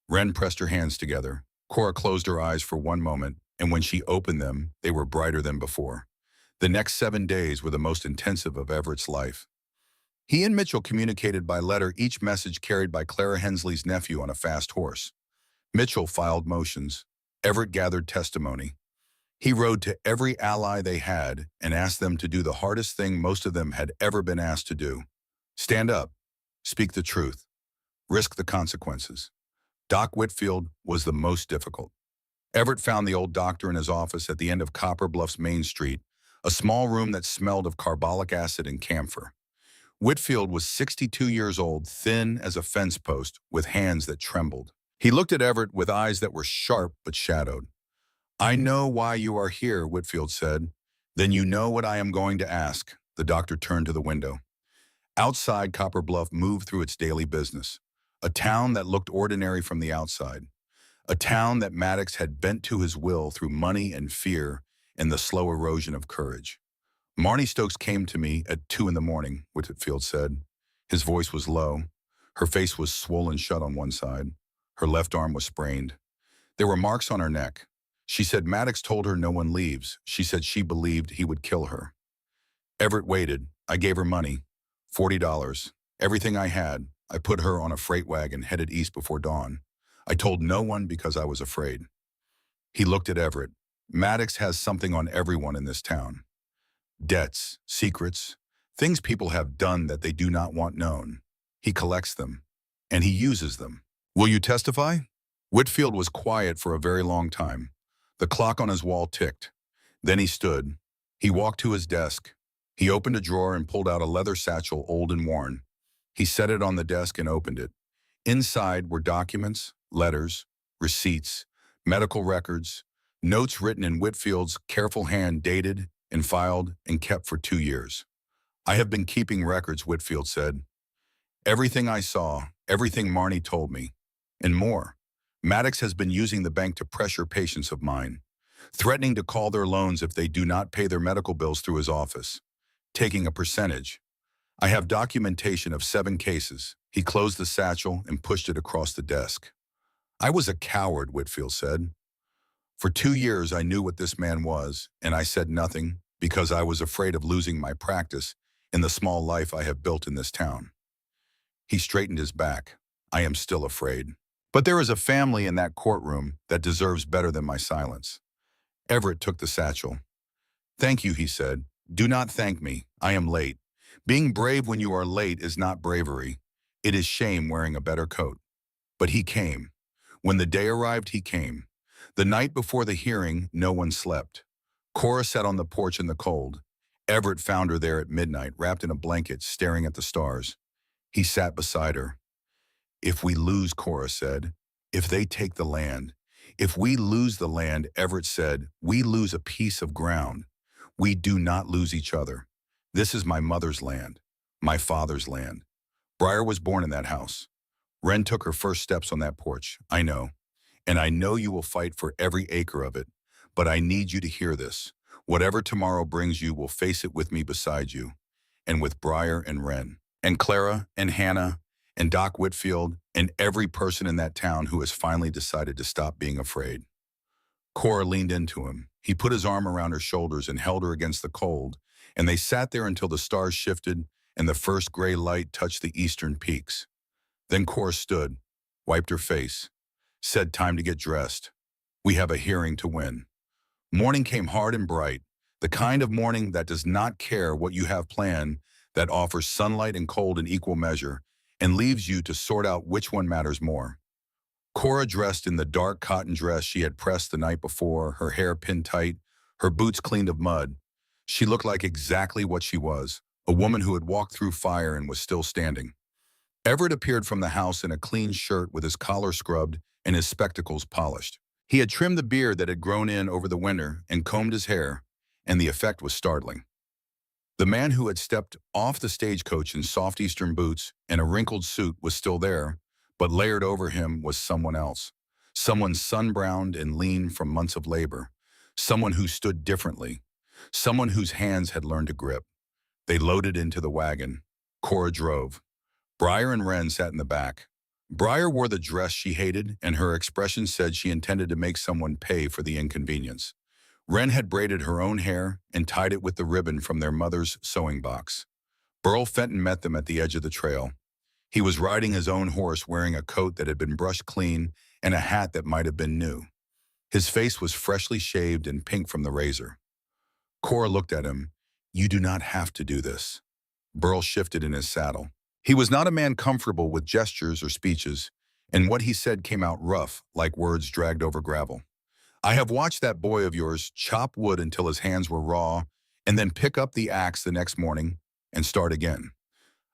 Wren pressed her hands together. Cora closed her eyes for one moment, and when she opened them, they were brighter than before. The next 7 days were the most intensive of Everett's life. He and Mitchell communicated by letter, each message carried by Clara Hensley's nephew on a fast horse. Mitchell filed motions. Everett gathered testimony. He rode to every ally they had and asked them to do the hardest thing most of them had ever been asked to do. Stand up. Speak the truth. Risk the consequences. Doc Whitfield was the most difficult. Everett found the old doctor in his office at the end of Copper Bluff's Main Street, a small room that smelled of carbolic acid and camphor. Whitfield was 62 years old, thin as a fence post, with hands that trembled. He looked at Everett with eyes that were sharp but shadowed. "I know why you are here," Whitfield said. "Then you know what I am going to ask." The doctor turned to the window. Outside, Copper Bluff moved through its daily business. A town that looked ordinary from the outside. A town that Maddox had bent to his will through money and fear and the slow erosion of courage. "Marnie Stokes came to me at 2 in the morning, Whitfield said. His voice was low. Her face was swollen shut on one side. Her left arm was sprained. There were marks on her neck. She said Maddox told her no one leaves. She said she believed he would kill her." Everett waited. "I gave her money. $40. Everything I had. I put her on a freight wagon headed east before dawn. I told no one because I was afraid." He looked at Everett. "Maddox has something on everyone in this town. Debts, secrets, things people have done that they do not want known. He collects them, and he uses them. Will you testify?" Whitfield was quiet for a very long time. The clock on his wall ticked. Then he stood. He walked to his desk. He opened a drawer and pulled out a leather satchel, old and worn. He set it on the desk and opened it. Inside were documents, letters, receipts, medical records, notes written in Whitfield's careful hand, dated and filed and kept for 2 years. "I have been keeping records," Whitfield said. "Everything I saw, everything Marnie told me, and more. Maddox has been using the bank to pressure patients of mine, threatening to call their loans if they do not pay their medical bills through his office, taking a percentage. I have documentation of 7 cases." He closed the satchel and pushed it across the desk. "I was a coward," Whitfield said. "For 2 years I knew what this man was, and I said nothing because I was afraid of losing my practice in the small life I have built in this town." He straightened his back. "I am still afraid. But there is a family in that courtroom that deserves better than my silence." Everett took the satchel. "Thank you," he said. "Do not thank me. I am late. Being brave when you are late is not bravery. It is shame wearing a better coat." But he came. When the day arrived, he came. The night before the hearing, no one slept. Cora sat on the porch in the cold. Everett found her there at midnight, wrapped in a blanket, staring at the stars. He sat beside her. "If we lose," Cora said, "if they take the land, if we lose the land," Everett said, "we lose a piece of ground. We do not lose each other. This is my mother's land, my father's land. Briar was born in that house. Wren took her first steps on that porch. I know. And I know you will fight for every acre of it. But I need you to hear this. Whatever tomorrow brings you will face it with me beside you, and with Briar and Wren, and Clara and Hannah, and Doc Whitfield, and every person in that town who has finally decided to stop being afraid." Cora leaned into him. He put his arm around her shoulders and held her against the cold, and they sat there until the stars shifted and the first gray light touched the eastern peaks. Then Cora stood, wiped her face, said, "Time to get dressed. We have a hearing to win." Morning came hard and bright, the kind of morning that does not care what you have planned, that offers sunlight and cold in equal measure, and leaves you to sort out which one matters more. Cora, dressed in the dark cotton dress she had pressed the night before, her hair pinned tight, her boots cleaned of mud. She looked like exactly what she was, a woman who had walked through fire and was still standing. Everett appeared from the house in a clean shirt with his collar scrubbed and his spectacles polished. He had trimmed the beard that had grown in over the winter and combed his hair, and the effect was startling. The man who had stepped off the stagecoach in soft Eastern boots and a wrinkled suit was still there, but layered over him was someone else. Someone sun-browned and lean from months of labor. Someone who stood differently. Someone whose hands had learned to grip. They loaded into the wagon. Cora drove. Briar and Wren sat in the back. Briar wore the dress she hated, and her expression said she intended to make someone pay for the inconvenience. Wren had braided her own hair and tied it with the ribbon from their mother's sewing box. Burl Fenton met them at the edge of the trail. He was riding his own horse wearing a coat that had been brushed clean and a hat that might have been new. His face was freshly shaved and pink from the razor. Cora looked at him. "You do not have to do this." Burl shifted in his saddle. He was not a man comfortable with gestures or speeches, and what he said came out rough, like words dragged over gravel. "I have watched that boy of yours chop wood until his hands were raw, and then pick up the axe the next morning and start again.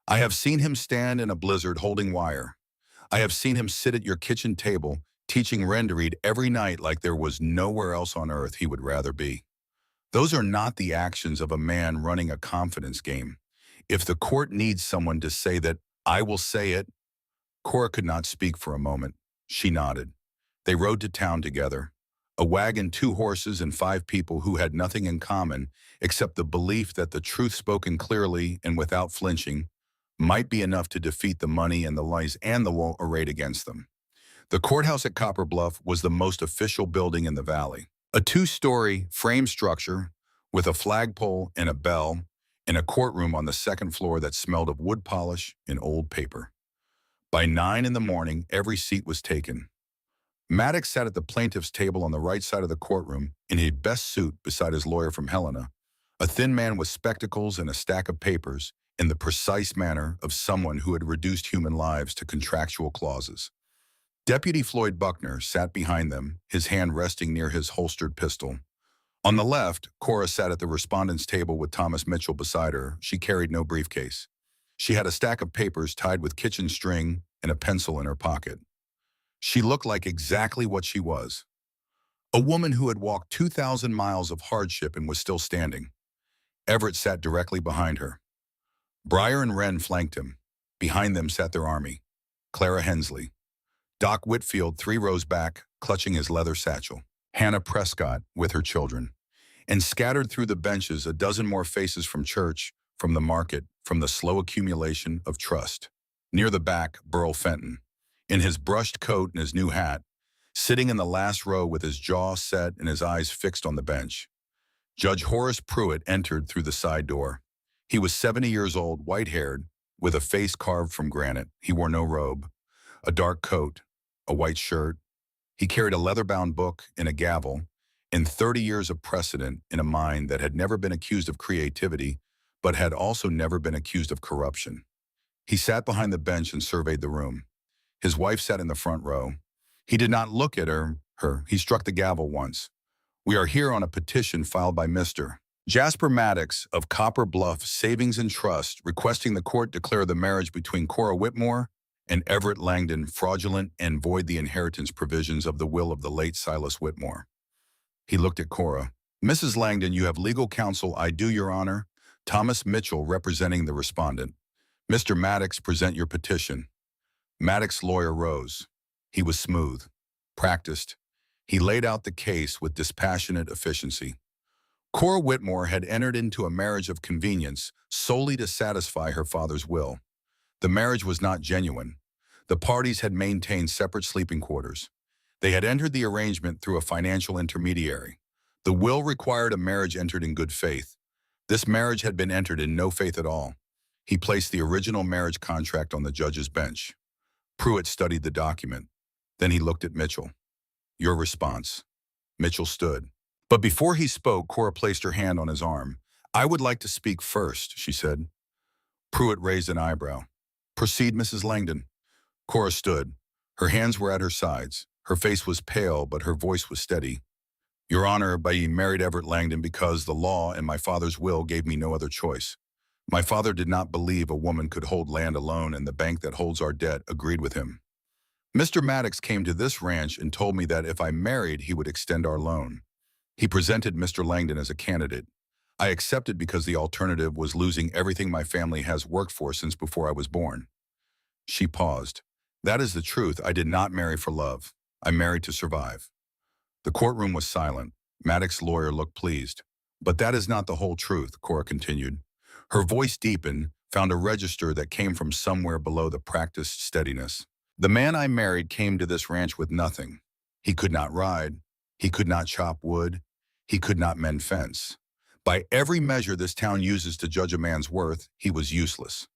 I have seen him stand in a blizzard holding wire. I have seen him sit at your kitchen table, teaching Wren to read every night like there was nowhere else on earth he would rather be. Those are not the actions of a man running a confidence game. If the court needs someone to say that, I will say it." Cora could not speak for a moment. She nodded. They rode to town together. A wagon, 2 horses, and 5 people who had nothing in common except the belief that the truth spoken clearly and without flinching might be enough to defeat the money and the lies and the law arrayed against them. The courthouse at Copper Bluff was the most official building in the valley. A 2-story frame structure with a flagpole and a bell, and a courtroom on the 2nd floor that smelled of wood polish and old paper. By 9 in the morning, every seat was taken. Maddox sat at the plaintiff's table on the right side of the courtroom in his best suit beside his lawyer from Helena, a thin man with spectacles and a stack of papers, in the precise manner of someone who had reduced human lives to contractual clauses. Deputy Floyd Buckner sat behind them, his hand resting near his holstered pistol. On the left, Cora sat at the respondent's table with Thomas Mitchell beside her. She carried no briefcase. She had a stack of papers tied with kitchen string and a pencil in her pocket. She looked like exactly what she was. A woman who had walked 2,000 miles of hardship and was still standing. Everett sat directly behind her. Briar and Wren flanked him. Behind them sat their army. Clara Hensley. Doc Whitfield 3 rows back, clutching his leather satchel. Hannah Prescott with her children. And scattered through the benches a dozen more faces from church, from the market, from the slow accumulation of trust. Near the back, Burl Fenton, in his brushed coat and his new hat, sitting in the last row with his jaw set and his eyes fixed on the bench. Judge Horace Pruitt entered through the side door. He was 70 years old, white-haired, with a face carved from granite. He wore no robe, a dark coat, a white shirt. He carried a leather-bound book and a gavel, and 30 years of precedent in a mind that had never been accused of creativity, but had also never been accused of corruption. He sat behind the bench and surveyed the room. His wife sat in the front row. He did not look at her. He struck the gavel once. "We are here on a petition filed by Mr. Jasper Maddox of Copper Bluff Savings and Trust, requesting the court declare the marriage between Cora Whitmore and Everett Langdon fraudulent and void the inheritance provisions of the will of the late Silas Whitmore." He looked at Cora. "Mrs. Langdon, you have legal counsel, I do, Your Honor." Thomas Mitchell representing the respondent. "Mr. Maddox, present your petition." Maddox's lawyer rose. He was smooth, practiced. He laid out the case with dispassionate efficiency. Cora Whitmore had entered into a marriage of convenience solely to satisfy her father's will. The marriage was not genuine. The parties had maintained separate sleeping quarters. They had entered the arrangement through a financial intermediary. The will required a marriage entered in good faith. This marriage had been entered in no faith at all. He placed the original marriage contract on the judge's bench. Pruitt studied the document. Then he looked at Mitchell. "Your response." Mitchell stood. But before he spoke, Cora placed her hand on his arm. "I would like to speak first," she said. Pruitt raised an eyebrow. "Proceed, Mrs. Langdon." Cora stood. Her hands were at her sides. Her face was pale, but her voice was steady. "Your Honor, I married Everett Langdon because the law and my father's will gave me no other choice. My father did not believe a woman could hold land alone, and the bank that holds our debt agreed with him. Mr. Maddox came to this ranch and told me that if I married, he would extend our loan. He presented Mr. Langdon as a candidate. I accepted because the alternative was losing everything my family has worked for since before I was born." She paused. "That is the truth. I did not marry for love. I married to survive." The courtroom was silent. Maddox's lawyer looked pleased. "But that is not the whole truth," Cora continued. Her voice deepened, found a register that came from somewhere below the practiced steadiness. The man I married came to this ranch with nothing. He could not ride. He could not chop wood. He could not mend fence. By every measure this town uses to judge a man's worth, he was useless.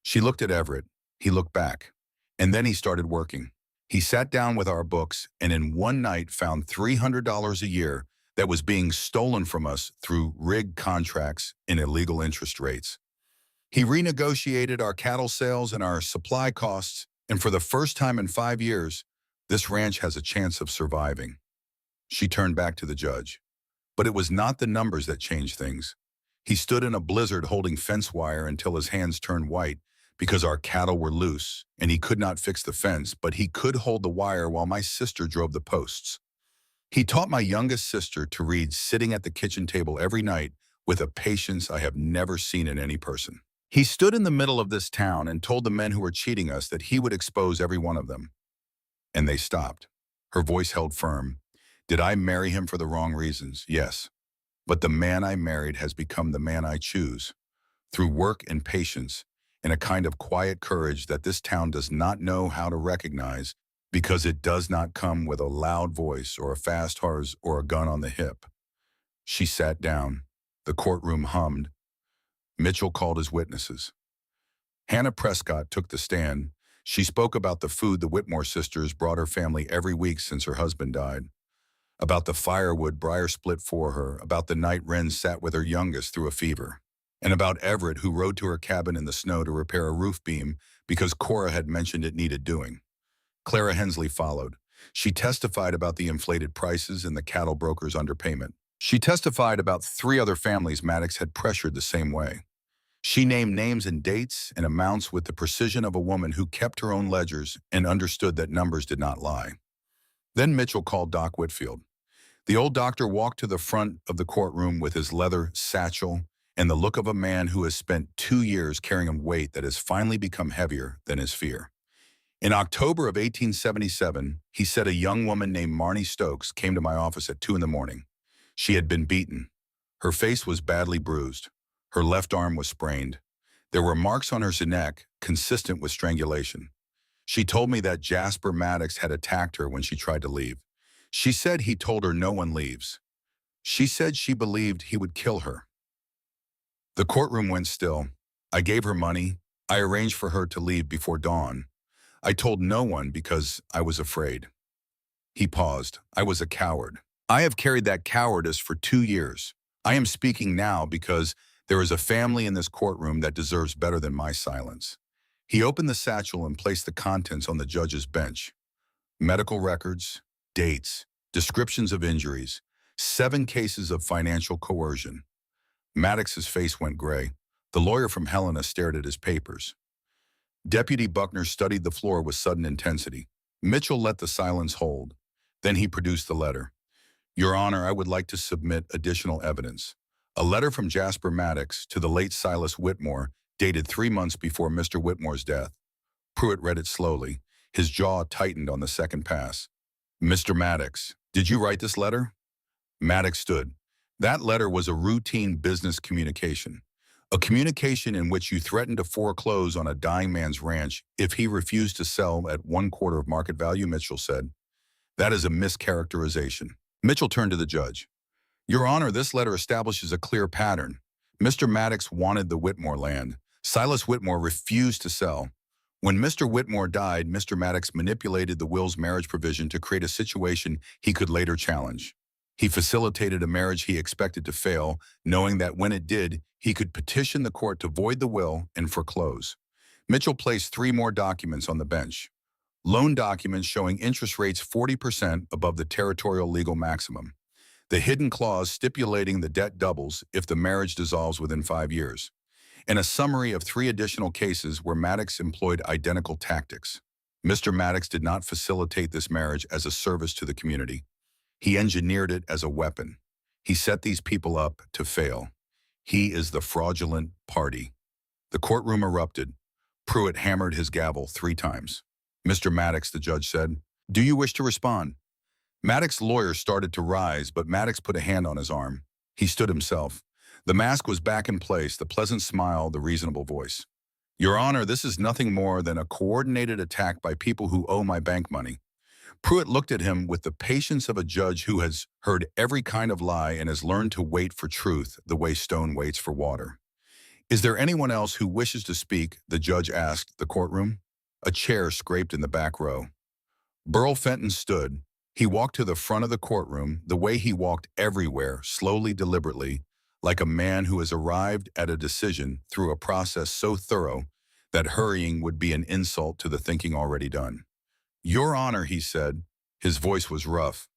She looked at Everett. He looked back. And then he started working. He sat down with our books and in one night found $300 a year that was being stolen from us through rigged contracts and illegal interest rates. He renegotiated our cattle sales and our supply costs, and for the first time in 5 years, this ranch has a chance of surviving. She turned back to the judge. But it was not the numbers that changed things. He stood in a blizzard holding fence wire until his hands turned white because our cattle were loose, and he could not fix the fence, but he could hold the wire while my sister drove the posts. He taught my youngest sister to read sitting at the kitchen table every night with a patience I have never seen in any person. He stood in the middle of this town and told the men who were cheating us that he would expose every one of them. And they stopped. Her voice held firm. Did I marry him for the wrong reasons? Yes. But the man I married has become the man I choose. Through work and patience, and a kind of quiet courage that this town does not know how to recognize because it does not come with a loud voice or a fast horse or a gun on the hip. She sat down. The courtroom hummed. Mitchell called his witnesses. Hannah Prescott took the stand. She spoke about the food the Whitmore sisters brought her family every week since her husband died, about the firewood Briar split for her, about the night Wren sat with her youngest through a fever, and about Everett who rode to her cabin in the snow to repair a roof beam because Cora had mentioned it needed doing. Clara Hensley followed. She testified about the inflated prices and the cattle brokers' underpayment. She testified about 3 other families Maddox had pressured the same way. She named names and dates and amounts with the precision of a woman who kept her own ledgers and understood that numbers did not lie. Then Mitchell called Doc Whitfield. The old doctor walked to the front of the courtroom with his leather satchel and the look of a man who has spent 2 years carrying a weight that has finally become heavier than his fear. In October of 1877, he said a young woman named Marnie Stokes came to my office at 2 in the morning. She had been beaten. Her face was badly bruised. Her left arm was sprained. There were marks on her neck, consistent with strangulation. She told me that Jasper Maddox had attacked her when she tried to leave. She said he told her no one leaves. She said she believed he would kill her. The courtroom went still. I gave her money. I arranged for her to leave before dawn. I told no one because I was afraid. He paused. I was a coward. I have carried that cowardice for 2 years. I am speaking now because there is a family in this courtroom that deserves better than my silence. He opened the satchel and placed the contents on the judge's bench. Medical records, dates, descriptions of injuries, 7 cases of financial coercion. Maddox's face went gray. The lawyer from Helena stared at his papers. Deputy Buckner studied the floor with sudden intensity. Mitchell let the silence hold. Then he produced the letter. Your Honor, I would like to submit additional evidence. A letter from Jasper Maddox to the late Silas Whitmore, dated 3 months before Mr. Whitmore's death. Pruitt read it slowly. His jaw tightened on the second pass. Mr. Maddox, did you write this letter? Maddox stood. That letter was a routine business communication. A communication in which you threatened to foreclose on a dying man's ranch if he refused to sell at 1/4 of market value, Mitchell said. That is a mischaracterization. Mitchell turned to the judge. Your Honor, this letter establishes a clear pattern. Mr. Maddox wanted the Whitmore land. Silas Whitmore refused to sell. When Mr. Whitmore died, Mr. Maddox manipulated the will's marriage provision to create a situation he could later challenge. He facilitated a marriage he expected to fail, knowing that when it did, he could petition the court to void the will and foreclose. Mitchell placed 3 more documents on the bench. Loan documents showing interest rates 40% above the territorial legal maximum. The hidden clause stipulating the debt doubles if the marriage dissolves within 5 years. And a summary of 3 additional cases where Maddox employed identical tactics. Mr. Maddox did not facilitate this marriage as a service to the community. He engineered it as a weapon. He set these people up to fail. He is the fraudulent party. The courtroom erupted. Pruitt hammered his gavel 3 times. Mr. Maddox, the judge said, do you wish to respond? Maddox's lawyer started to rise, but Maddox put a hand on his arm. He stood himself. The mask was back in place, the pleasant smile, the reasonable voice. Your Honor, this is nothing more than a coordinated attack by people who owe my bank money. Pruitt looked at him with the patience of a judge who has heard every kind of lie and has learned to wait for truth the way stone waits for water. Is there anyone else who wishes to speak? The judge asked the courtroom. A chair scraped in the back row. Burl Fenton stood. He walked to the front of the courtroom the way he walked everywhere, slowly, deliberately, like a man who has arrived at a decision through a process so thorough that hurrying would be an insult to the thinking already done. Your Honor, he said. His voice was rough.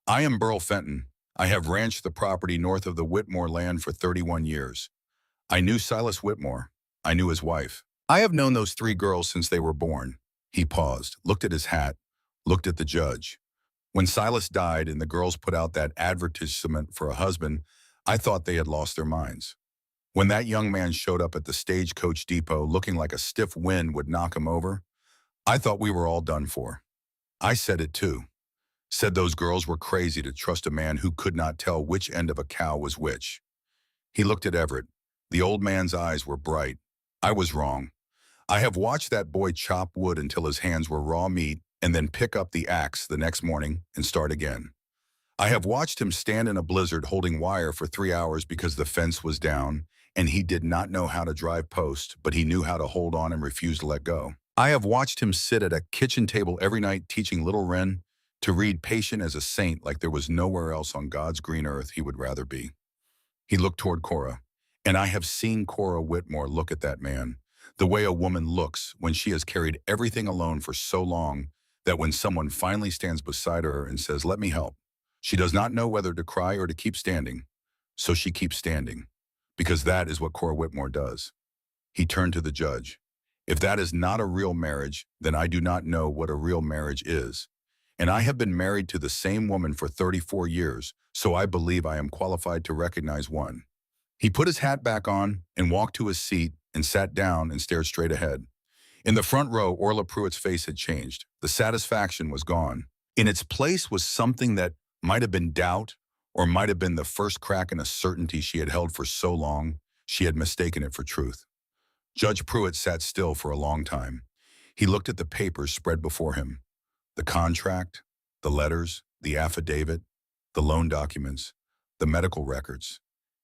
I am Burl Fenton. I have ranched the property north of the Whitmore land for 31 years. I knew Silas Whitmore. I knew his wife. I have known those three girls since they were born. He paused, looked at his hat, looked at the judge. When Silas died and the girls put out that advertisement for a husband, I thought they had lost their minds. When that young man showed up at the stagecoach depot looking like a stiff wind would knock him over, I thought we were all done for. I said it too. Said those girls were crazy to trust a man who could not tell which end of a cow was which. He looked at Everett. The old man's eyes were bright. I was wrong. I have watched that boy chop wood until his hands were raw meat and then pick up the axe the next morning and start again. I have watched him stand in a blizzard holding wire for 3 hours because the fence was down and he did not know how to drive post, but he knew how to hold on and refuse to let go. I have watched him sit at a kitchen table every night teaching little Wren to read patient as a saint like there was nowhere else on God's green earth he would rather be. He looked toward Cora, and I have seen Cora Whitmore look at that man, the way a woman looks when she has carried everything alone for so long that when someone finally stands beside her and says, "Let me help," she does not know whether to cry or to keep standing. So she keeps standing, because that is what Cora Whitmore does. He turned to the judge. If that is not a real marriage, then I do not know what a real marriage is. And I have been married to the same woman for 34 years, so I believe I am qualified to recognize one. He put his hat back on and walked to his seat and sat down and stared straight ahead. In the front row, Orla Pruitt's face had changed. The satisfaction was gone. In its place was something that might have been doubt or might have been the first crack in a certainty she had held for so long she had mistaken it for truth. Judge Pruitt sat still for a long time. He looked at the papers spread before him. The contract, the letters, the affidavit, the loan documents, the medical records.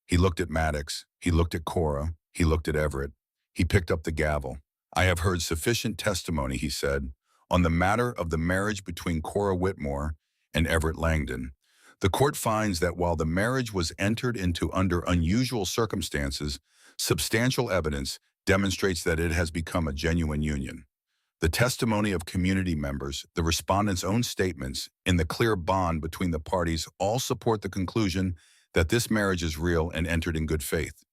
He looked at Maddox, he looked at Cora, he looked at Everett. He picked up the gavel. I have heard sufficient testimony, he said, on the matter of the marriage between Cora Whitmore and Everett Langdon. The court finds that while the marriage was entered into under unusual circumstances, substantial evidence demonstrates that it has become a genuine union. The testimony of community members, the respondents' own statements, and the clear bond between the parties all support the conclusion that this marriage is real and entered in good faith.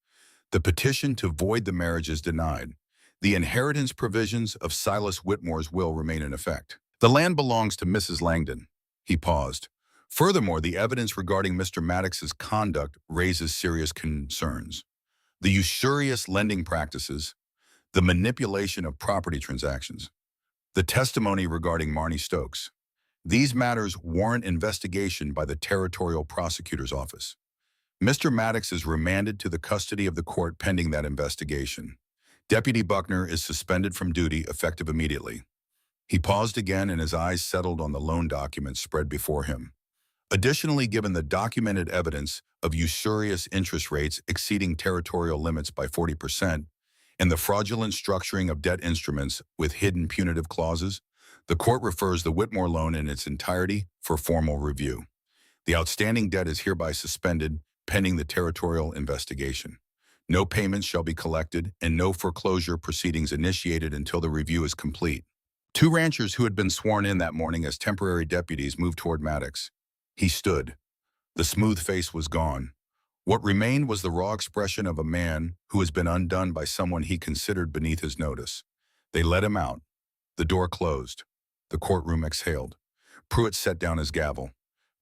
The petition to void the marriage is denied. The inheritance provisions of Silas Whitmore's will remain in effect. The land belongs to Mrs. Langdon. He paused. Furthermore, the evidence regarding Mr. Maddox's conduct raises serious concerns. The usurious lending practices, the manipulation of property transactions, the testimony regarding Marnie Stokes. These matters warrant investigation by the Territorial Prosecutor's Office. Mr. Maddox is remanded to the custody of the court pending that investigation. Deputy Buckner is suspended from duty effective immediately. He paused again and his eyes settled on the loan documents spread before him. Additionally, given the documented evidence of usurious interest rates exceeding territorial limits by 40%, and the fraudulent structuring of debt instruments with hidden punitive clauses, the court refers the Whitmore loan in its entirety for formal review. The outstanding debt is hereby suspended pending the territorial investigation. No payments shall be collected and no foreclosure proceedings initiated until the review is complete. Two ranchers who had been sworn in that morning as temporary deputies moved toward Maddox. He stood. The smooth face was gone. What remained was the raw expression of a man who has been undone by someone he considered beneath his notice. They let him out. The door closed. The courtroom exhaled. Pruitt set down his gavel.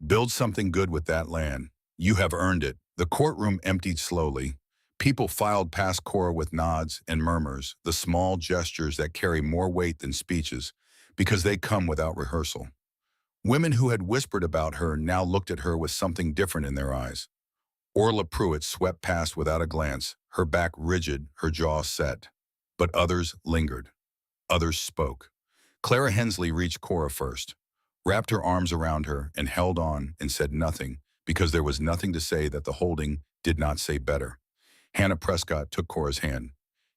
Build something good with that land. You have earned it. The courtroom emptied slowly. People filed past Cora with nods and murmurs, the small gestures that carry more weight than speeches, because they come without rehearsal. Women who had whispered about her now looked at her with something different in their eyes. Orla Pruitt swept past without a glance, her back rigid, her jaw set. But others lingered. Others spoke. Clara Hensley reached Cora first, wrapped her arms around her and held on and said nothing because there was nothing to say that the holding did not say better. Hannah Prescott took Cora's hand.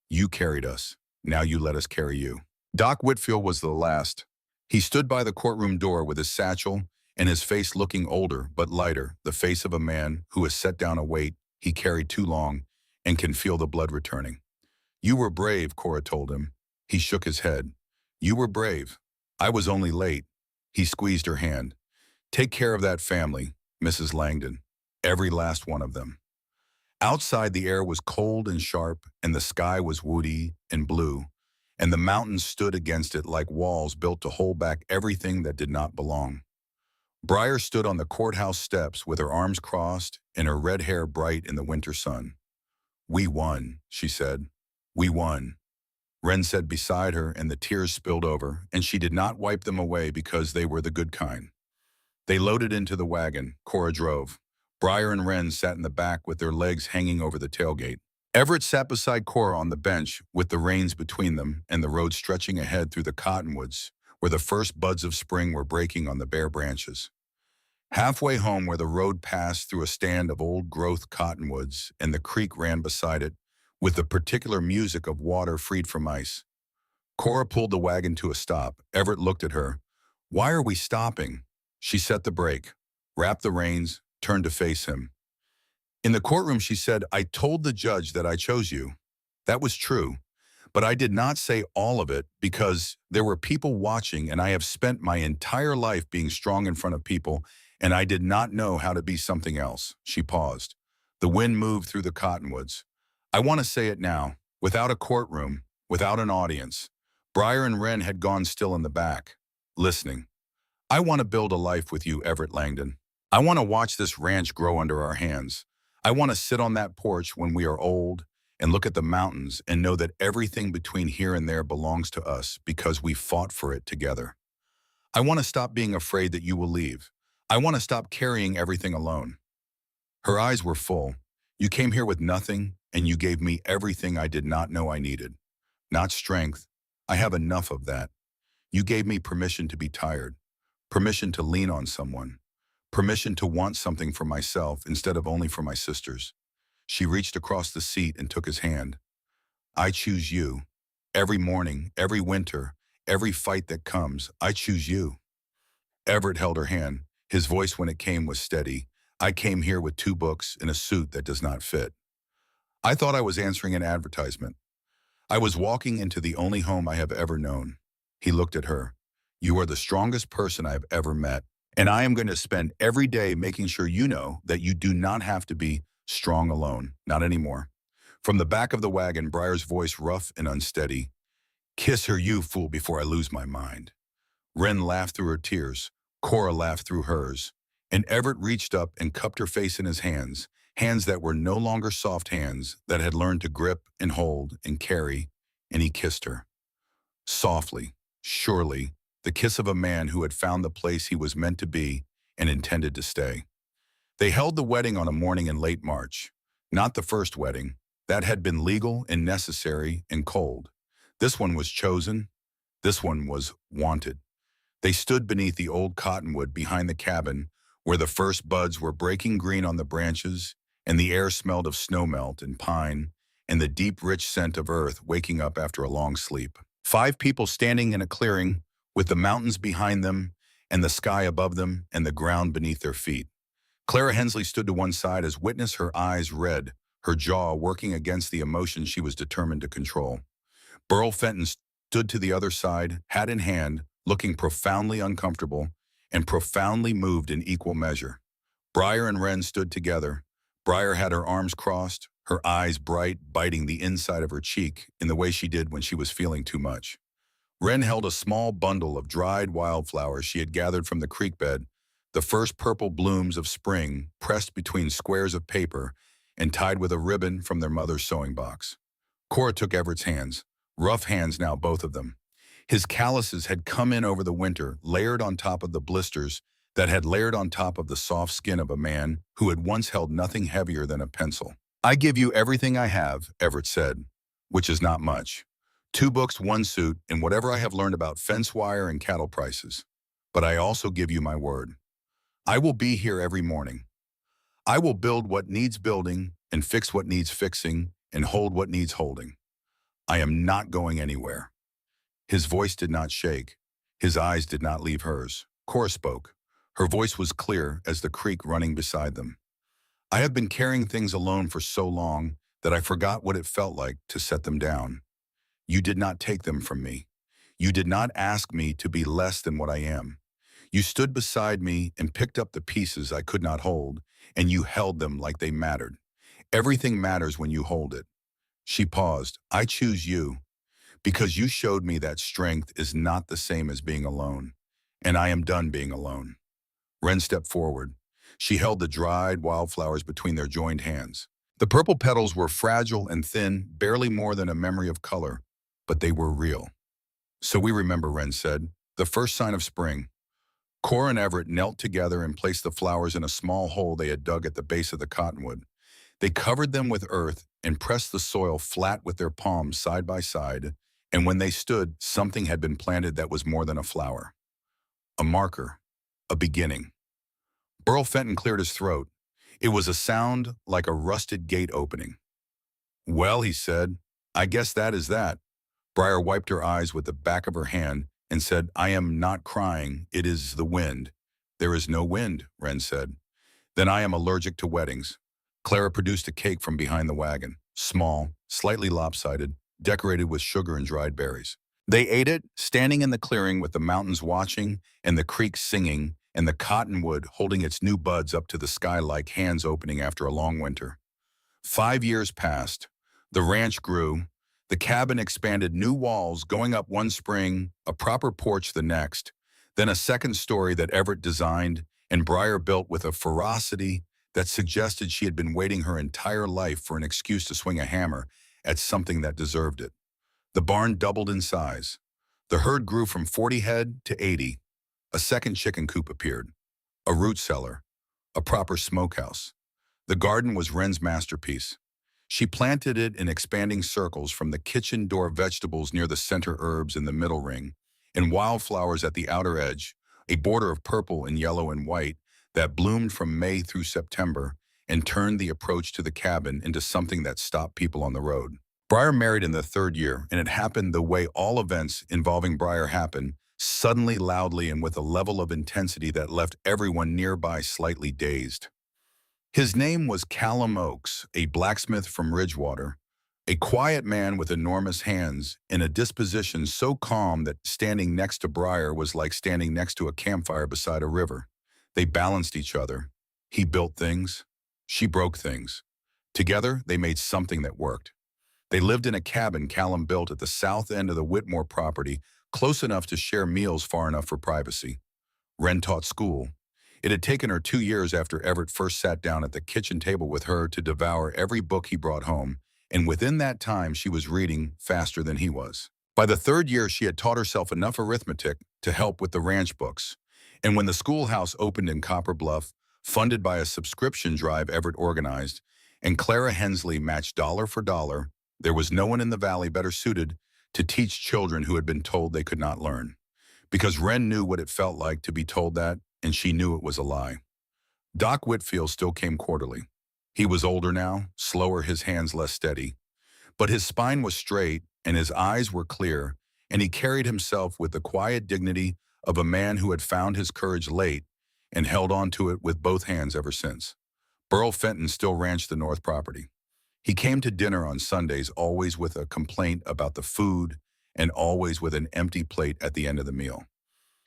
You carried us. Now you let us carry you. Doc Whitfield was the last. He stood by the courtroom door with his satchel and his face looking older but lighter, the face of a man who has set down a weight he carried too long and can feel the blood returning. You were brave, Cora told him. He shook his head. You were brave. I was only late. He squeezed her hand. Take care of that family, Mrs. Langdon. Every last one of them. Outside, the air was cold and sharp, and the sky was woody and blue, and the mountains stood against it like walls built to hold back everything that did not belong. Briar stood on the courthouse steps with her arms crossed and her red hair bright in the winter sun. We won, she said. We won. Wren said beside her, and the tears spilled over, and she did not wipe them away because they were the good kind. They loaded into the wagon. Cora drove. Briar and Wren sat in the back with their legs hanging over the tailgate. Everett sat beside Cora on the bench with the reins between them and the road stretching ahead through the cottonwoods where the first buds of spring were breaking on the bare branches. Halfway home, where the road passed through a stand of old-growth cottonwoods and the creek ran beside it with the particular music of water freed from ice, Cora pulled the wagon to a stop. Everett looked at her. Why are we stopping? She set the brake, wrapped the reins, turned to face him. In the courtroom, she said, I told the judge that I chose you. That was true. But I did not say all of it because there were people watching, and I have spent my entire life being strong in front of people, and I did not know how to be something else. She paused. The wind moved through the cottonwoods. I want to say it now, without a courtroom, without an audience. Briar and Wren had gone still in the back, listening. I want to build a life with you, Everett Langdon. I want to watch this ranch grow under our hands. I want to sit on that porch when we are old and look at the mountains and know that everything between here and there belongs to us because we fought for it together. I want to stop being afraid that you will leave. I want to stop carrying everything alone. Her eyes were full. You came here with nothing, and you gave me everything I did not know I needed. Not strength. I have enough of that. You gave me permission to be tired, permission to lean on someone, permission to want something for myself instead of only for my sisters. She reached across the seat and took his hand. I choose you. Every morning, every winter, every fight that comes, I choose you. Everett held her hand. His voice when it came was steady. I came here with 2 books and a suit that does not fit. I thought I was answering an advertisement. I was walking into the only home I have ever known. He looked at her. You are the strongest person I have ever met, and I am going to spend every day making sure you know that you do not have to be strong alone, not anymore. From the back of the wagon, Briar's voice rough and unsteady. Kiss her, you fool, before I lose my mind. Wren laughed through her tears. Cora laughed through hers. And Everett reached up and cupped her face in his hands, hands that were no longer soft hands, that had learned to grip and hold and carry, and he kissed her. Softly, surely, the kiss of a man who had found the place he was meant to be and intended to stay. They held the wedding on a morning in late March. Not the first wedding. That had been legal and necessary and cold. This one was chosen. This one was wanted. They stood beneath the old cottonwood behind the cabin, where the first buds were breaking green on the branches, and the air smelled of snowmelt and pine, and the deep, rich scent of earth waking up after a long sleep. 5 people standing in a clearing, with the mountains behind them, and the sky above them, and the ground beneath their feet. Clara Hensley stood to one side as witness, her eyes red, her jaw working against the emotion she was determined to control. Burl Fenton stood to the other side, hat in hand, looking profoundly uncomfortable and profoundly moved in equal measure. Briar and Wren stood together. Briar had her arms crossed, her eyes bright, biting the inside of her cheek in the way she did when she was feeling too much. Wren held a small bundle of dried wildflowers she had gathered from the creek bed, the first purple blooms of spring pressed between squares of paper and tied with a ribbon from their mother's sewing box. Cora took Everett's hands, rough hands now, both of them. His calluses had come in over the winter, layered on top of the blisters that had layered on top of the soft skin of a man who had once held nothing heavier than a pencil. "I give you everything I have," Everett said, "which is not much. 2 books, 1 suit, and whatever I have learned about fence wire and cattle prices. But I also give you my word. I will be here every morning. I will build what needs building and fix what needs fixing and hold what needs holding. I am not going anywhere." His voice did not shake. His eyes did not leave hers. Cora spoke. Her voice was clear as the creek running beside them. "I have been carrying things alone for so long that I forgot what it felt like to set them down. You did not take them from me. You did not ask me to be less than what I am. You stood beside me and picked up the pieces I could not hold, and you held them like they mattered. Everything matters when you hold it." She paused. "I choose you because you showed me that strength is not the same as being alone, and I am done being alone." Wren stepped forward. She held the dried wildflowers between their joined hands. The purple petals were fragile and thin, barely more than a memory of color, but they were real. "So we remember," Wren said, "the first sign of spring." Cora and Everett knelt together and placed the flowers in a small hole they had dug at the base of the cottonwood. They covered them with earth and pressed the soil flat with their palms side by side, and when they stood, something had been planted that was more than a flower. A marker. A beginning. Burl Fenton cleared his throat. It was a sound like a rusted gate opening. "Well," he said, "I guess that is that." Briar wiped her eyes with the back of her hand and said, "I am not crying. It is the wind." "There is no wind," Wren said. "Then I am allergic to weddings." Clara produced a cake from behind the wagon, small, slightly lopsided, decorated with sugar and dried berries. They ate it, standing in the clearing with the mountains watching and the creek singing and the cottonwood holding its new buds up to the sky like hands opening after a long winter. 5 years passed. The ranch grew. The cabin expanded new walls, going up one spring, a proper porch the next, then a second story that Everett designed and Briar built with a ferocity that suggested she had been waiting her entire life for an excuse to swing a hammer at something that deserved it. The barn doubled in size. The herd grew from 40 head to 80. A second chicken coop appeared. A root cellar. A proper smokehouse. The garden was Wren's masterpiece. She planted it in expanding circles, from the kitchen door vegetables near the center, herbs in the middle ring, and wildflowers at the outer edge, a border of purple and yellow and white that bloomed from May through September and turned the approach to the cabin into something that stopped people on the road. Briar married in the 3rd year, and it happened the way all events involving Briar happen, suddenly, loudly, and with a level of intensity that left everyone nearby slightly dazed. His name was Callum Oakes, a blacksmith from Ridgewater, a quiet man with enormous hands and a disposition so calm that standing next to Briar was like standing next to a campfire beside a river. They balanced each other. He built things. She broke things. Together, they made something that worked. They lived in a cabin Callum built at the south end of the Whitmore property, close enough to share meals, far enough for privacy. Wren taught school. It had taken her 2 years after Everett first sat down at the kitchen table with her to devour every book he brought home, and within that time she was reading faster than he was. By the 3rd year, she had taught herself enough arithmetic to help with the ranch books, and when the schoolhouse opened in Copper Bluff, funded by a subscription drive Everett organized, and Clara Hensley matched dollar for dollar, there was no one in the valley better suited to teach children who had been told they could not learn. Because Wren knew what it felt like to be told that, and she knew it was a lie. Doc Whitfield still came quarterly. He was older now, slower, his hands less steady. But his spine was straight, and his eyes were clear, and he carried himself with the quiet dignity of a man who had found his courage late and held on to it with both hands ever since. Burl Fenton still ranched the North property. He came to dinner on Sundays, always with a complaint about the food and always with an empty plate at the end of the meal.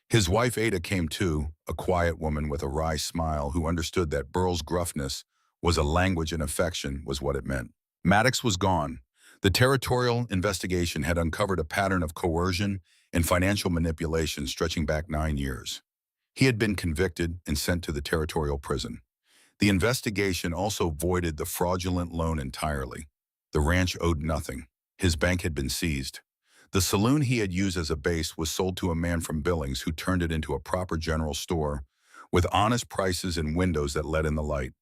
His wife Ada came too, a quiet woman with a wry smile who understood that Burl's gruffness was a language and affection was what it meant. Maddox was gone. The territorial investigation had uncovered a pattern of coercion and financial manipulation stretching back 9 years. He had been convicted and sent to the territorial prison. The investigation also voided the fraudulent loan entirely. The ranch owed nothing. His bank had been seized. The saloon he had used as a base was sold to a man from Billings who turned it into a proper general store with honest prices and windows that let in the light.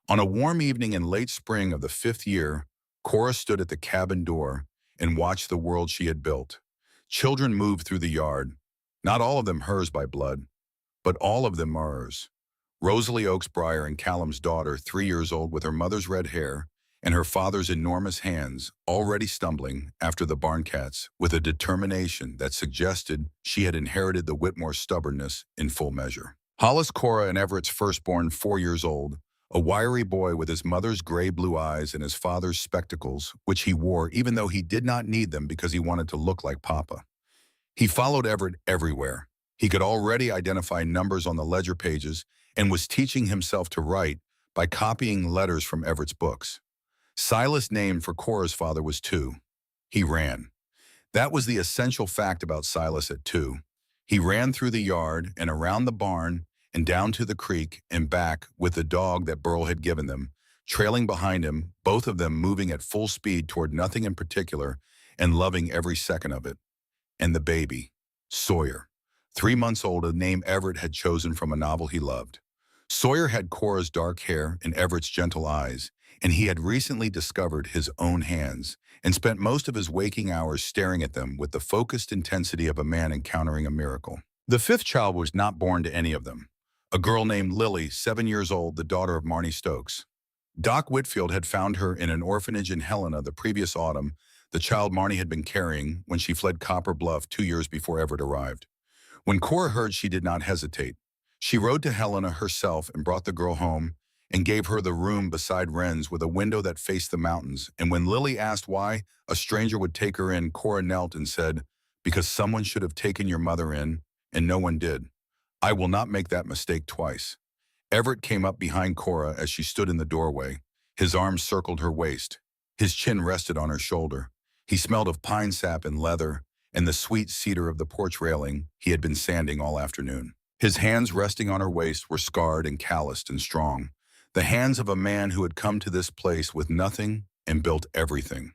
On a warm evening in late spring of the 5th year, Cora stood at the cabin door and watched the world she had built. Children moved through the yard, not all of them hers by blood, but all of them hers. Rosalie Oakes Breyer and Callum's daughter, 3 years old, with her mother's red hair and her father's enormous hands, already stumbling after the barn cats with a determination that suggested she had inherited the Whitmore stubbornness in full measure. Hollis, Cora, and Everett's firstborn, 4 years old, a wiry boy with his mother's gray-blue eyes and his father's spectacles, which he wore even though he did not need them because he wanted to look like Papa. He followed Everett everywhere. He could already identify numbers on the ledger pages and was teaching himself to write by copying letters from Everett's books. Silas' name for Cora's father was 2. He ran. That was the essential fact about Silas at 2. He ran through the yard and around the barn and down to the creek and back with the dog that Burl had given them, trailing behind him, both of them moving at full speed toward nothing in particular and loving every second of it. And the baby, Sawyer, 3 months old, a name Everett had chosen from a novel he loved. Sawyer had Cora's dark hair and Everett's gentle eyes, and he had recently discovered his own hands and spent most of his waking hours staring at them with the focused intensity of a man encountering a miracle. The 5th child was not born to any of them. A girl named Lily, 7 years old, the daughter of Marnie Stokes. Doc Whitfield had found her in an orphanage in Helena the previous autumn, the child Marnie had been carrying when she fled Copper Bluff 2 years before Everett arrived. When Cora heard, she did not hesitate. She rode to Helena herself and brought the girl home and gave her the room beside Wren's with a window that faced the mountains. And when Lily asked why a stranger would take her in, Cora knelt and said, "Because someone should have taken your mother in, and no one did. I will not make that mistake twice." Everett came up behind Cora as she stood in the doorway. His arms circled her waist. His chin rested on her shoulder. He smelled of pine sap and leather and the sweet cedar of the porch railing he had been sanding all afternoon. His hands resting on her waist were scarred and calloused and strong, the hands of a man who had come to this place with nothing and built everything.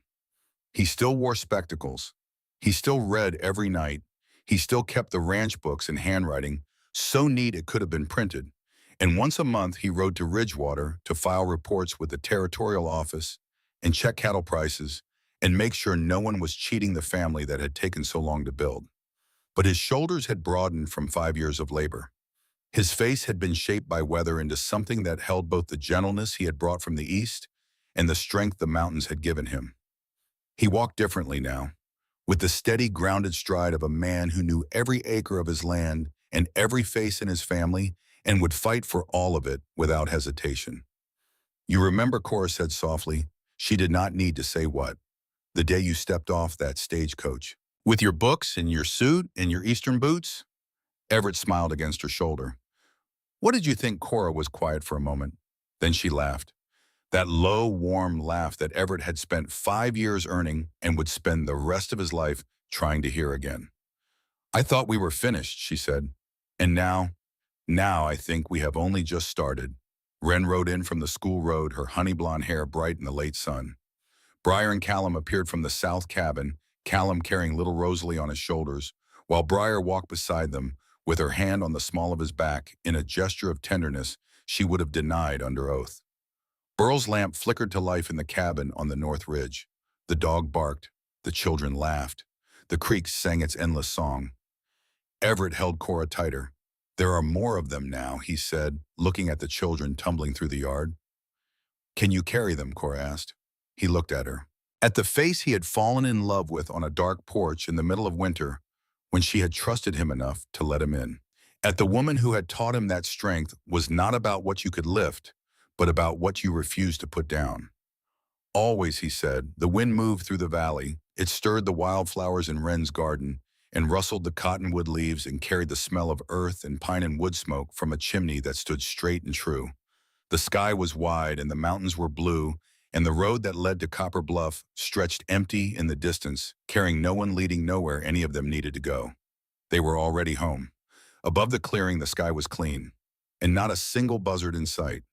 He still wore spectacles. He still read every night. He still kept the ranch books in handwriting, so neat it could have been printed. And once a month he rode to Ridgewater to file reports with the territorial office and check cattle prices and make sure no one was cheating the family that had taken so long to build. But his shoulders had broadened from 5 years of labor. His face had been shaped by weather into something that held both the gentleness he had brought from the east and the strength the mountains had given him. He walked differently now, with the steady, grounded stride of a man who knew every acre of his land and every face in his family and would fight for all of it without hesitation. "You remember," Cora said softly, she did not need to say what, "the day you stepped off that stagecoach. With your books and your suit and your Eastern boots?" Everett smiled against her shoulder. "What did you think?" Cora was quiet for a moment. Then she laughed. That low, warm laugh that Everett had spent 5 years earning and would spend the rest of his life trying to hear again. "I thought we were finished," she said. "And now I think we have only just started." Wren rode in from the school road, her honey blonde hair bright in the late sun. Briar and Callum appeared from the south cabin, Callum carrying little Rosalie on his shoulders, while Briar walked beside them with her hand on the small of his back in a gesture of tenderness she would have denied under oath. Burl's lamp flickered to life in the cabin on the north ridge. The dog barked. The children laughed. The creek sang its endless song. Everett held Cora tighter. "There are more of them now," he said, looking at the children tumbling through the yard. "Can you carry them?" Cora asked. He looked at her. At the face he had fallen in love with on a dark porch in the middle of winter, when she had trusted him enough to let him in. At the woman who had taught him that strength was not about what you could lift, but about what you refused to put down. "Always," he said, the wind moved through the valley. It stirred the wildflowers in Wren's garden and rustled the cottonwood leaves and carried the smell of earth and pine and wood smoke from a chimney that stood straight and true. The sky was wide and the mountains were blue, and the road that led to Copper Bluff stretched empty in the distance, carrying no one leading nowhere any of them needed to go. They were already home. Above the clearing, the sky was clean, and not a single buzzard in sight.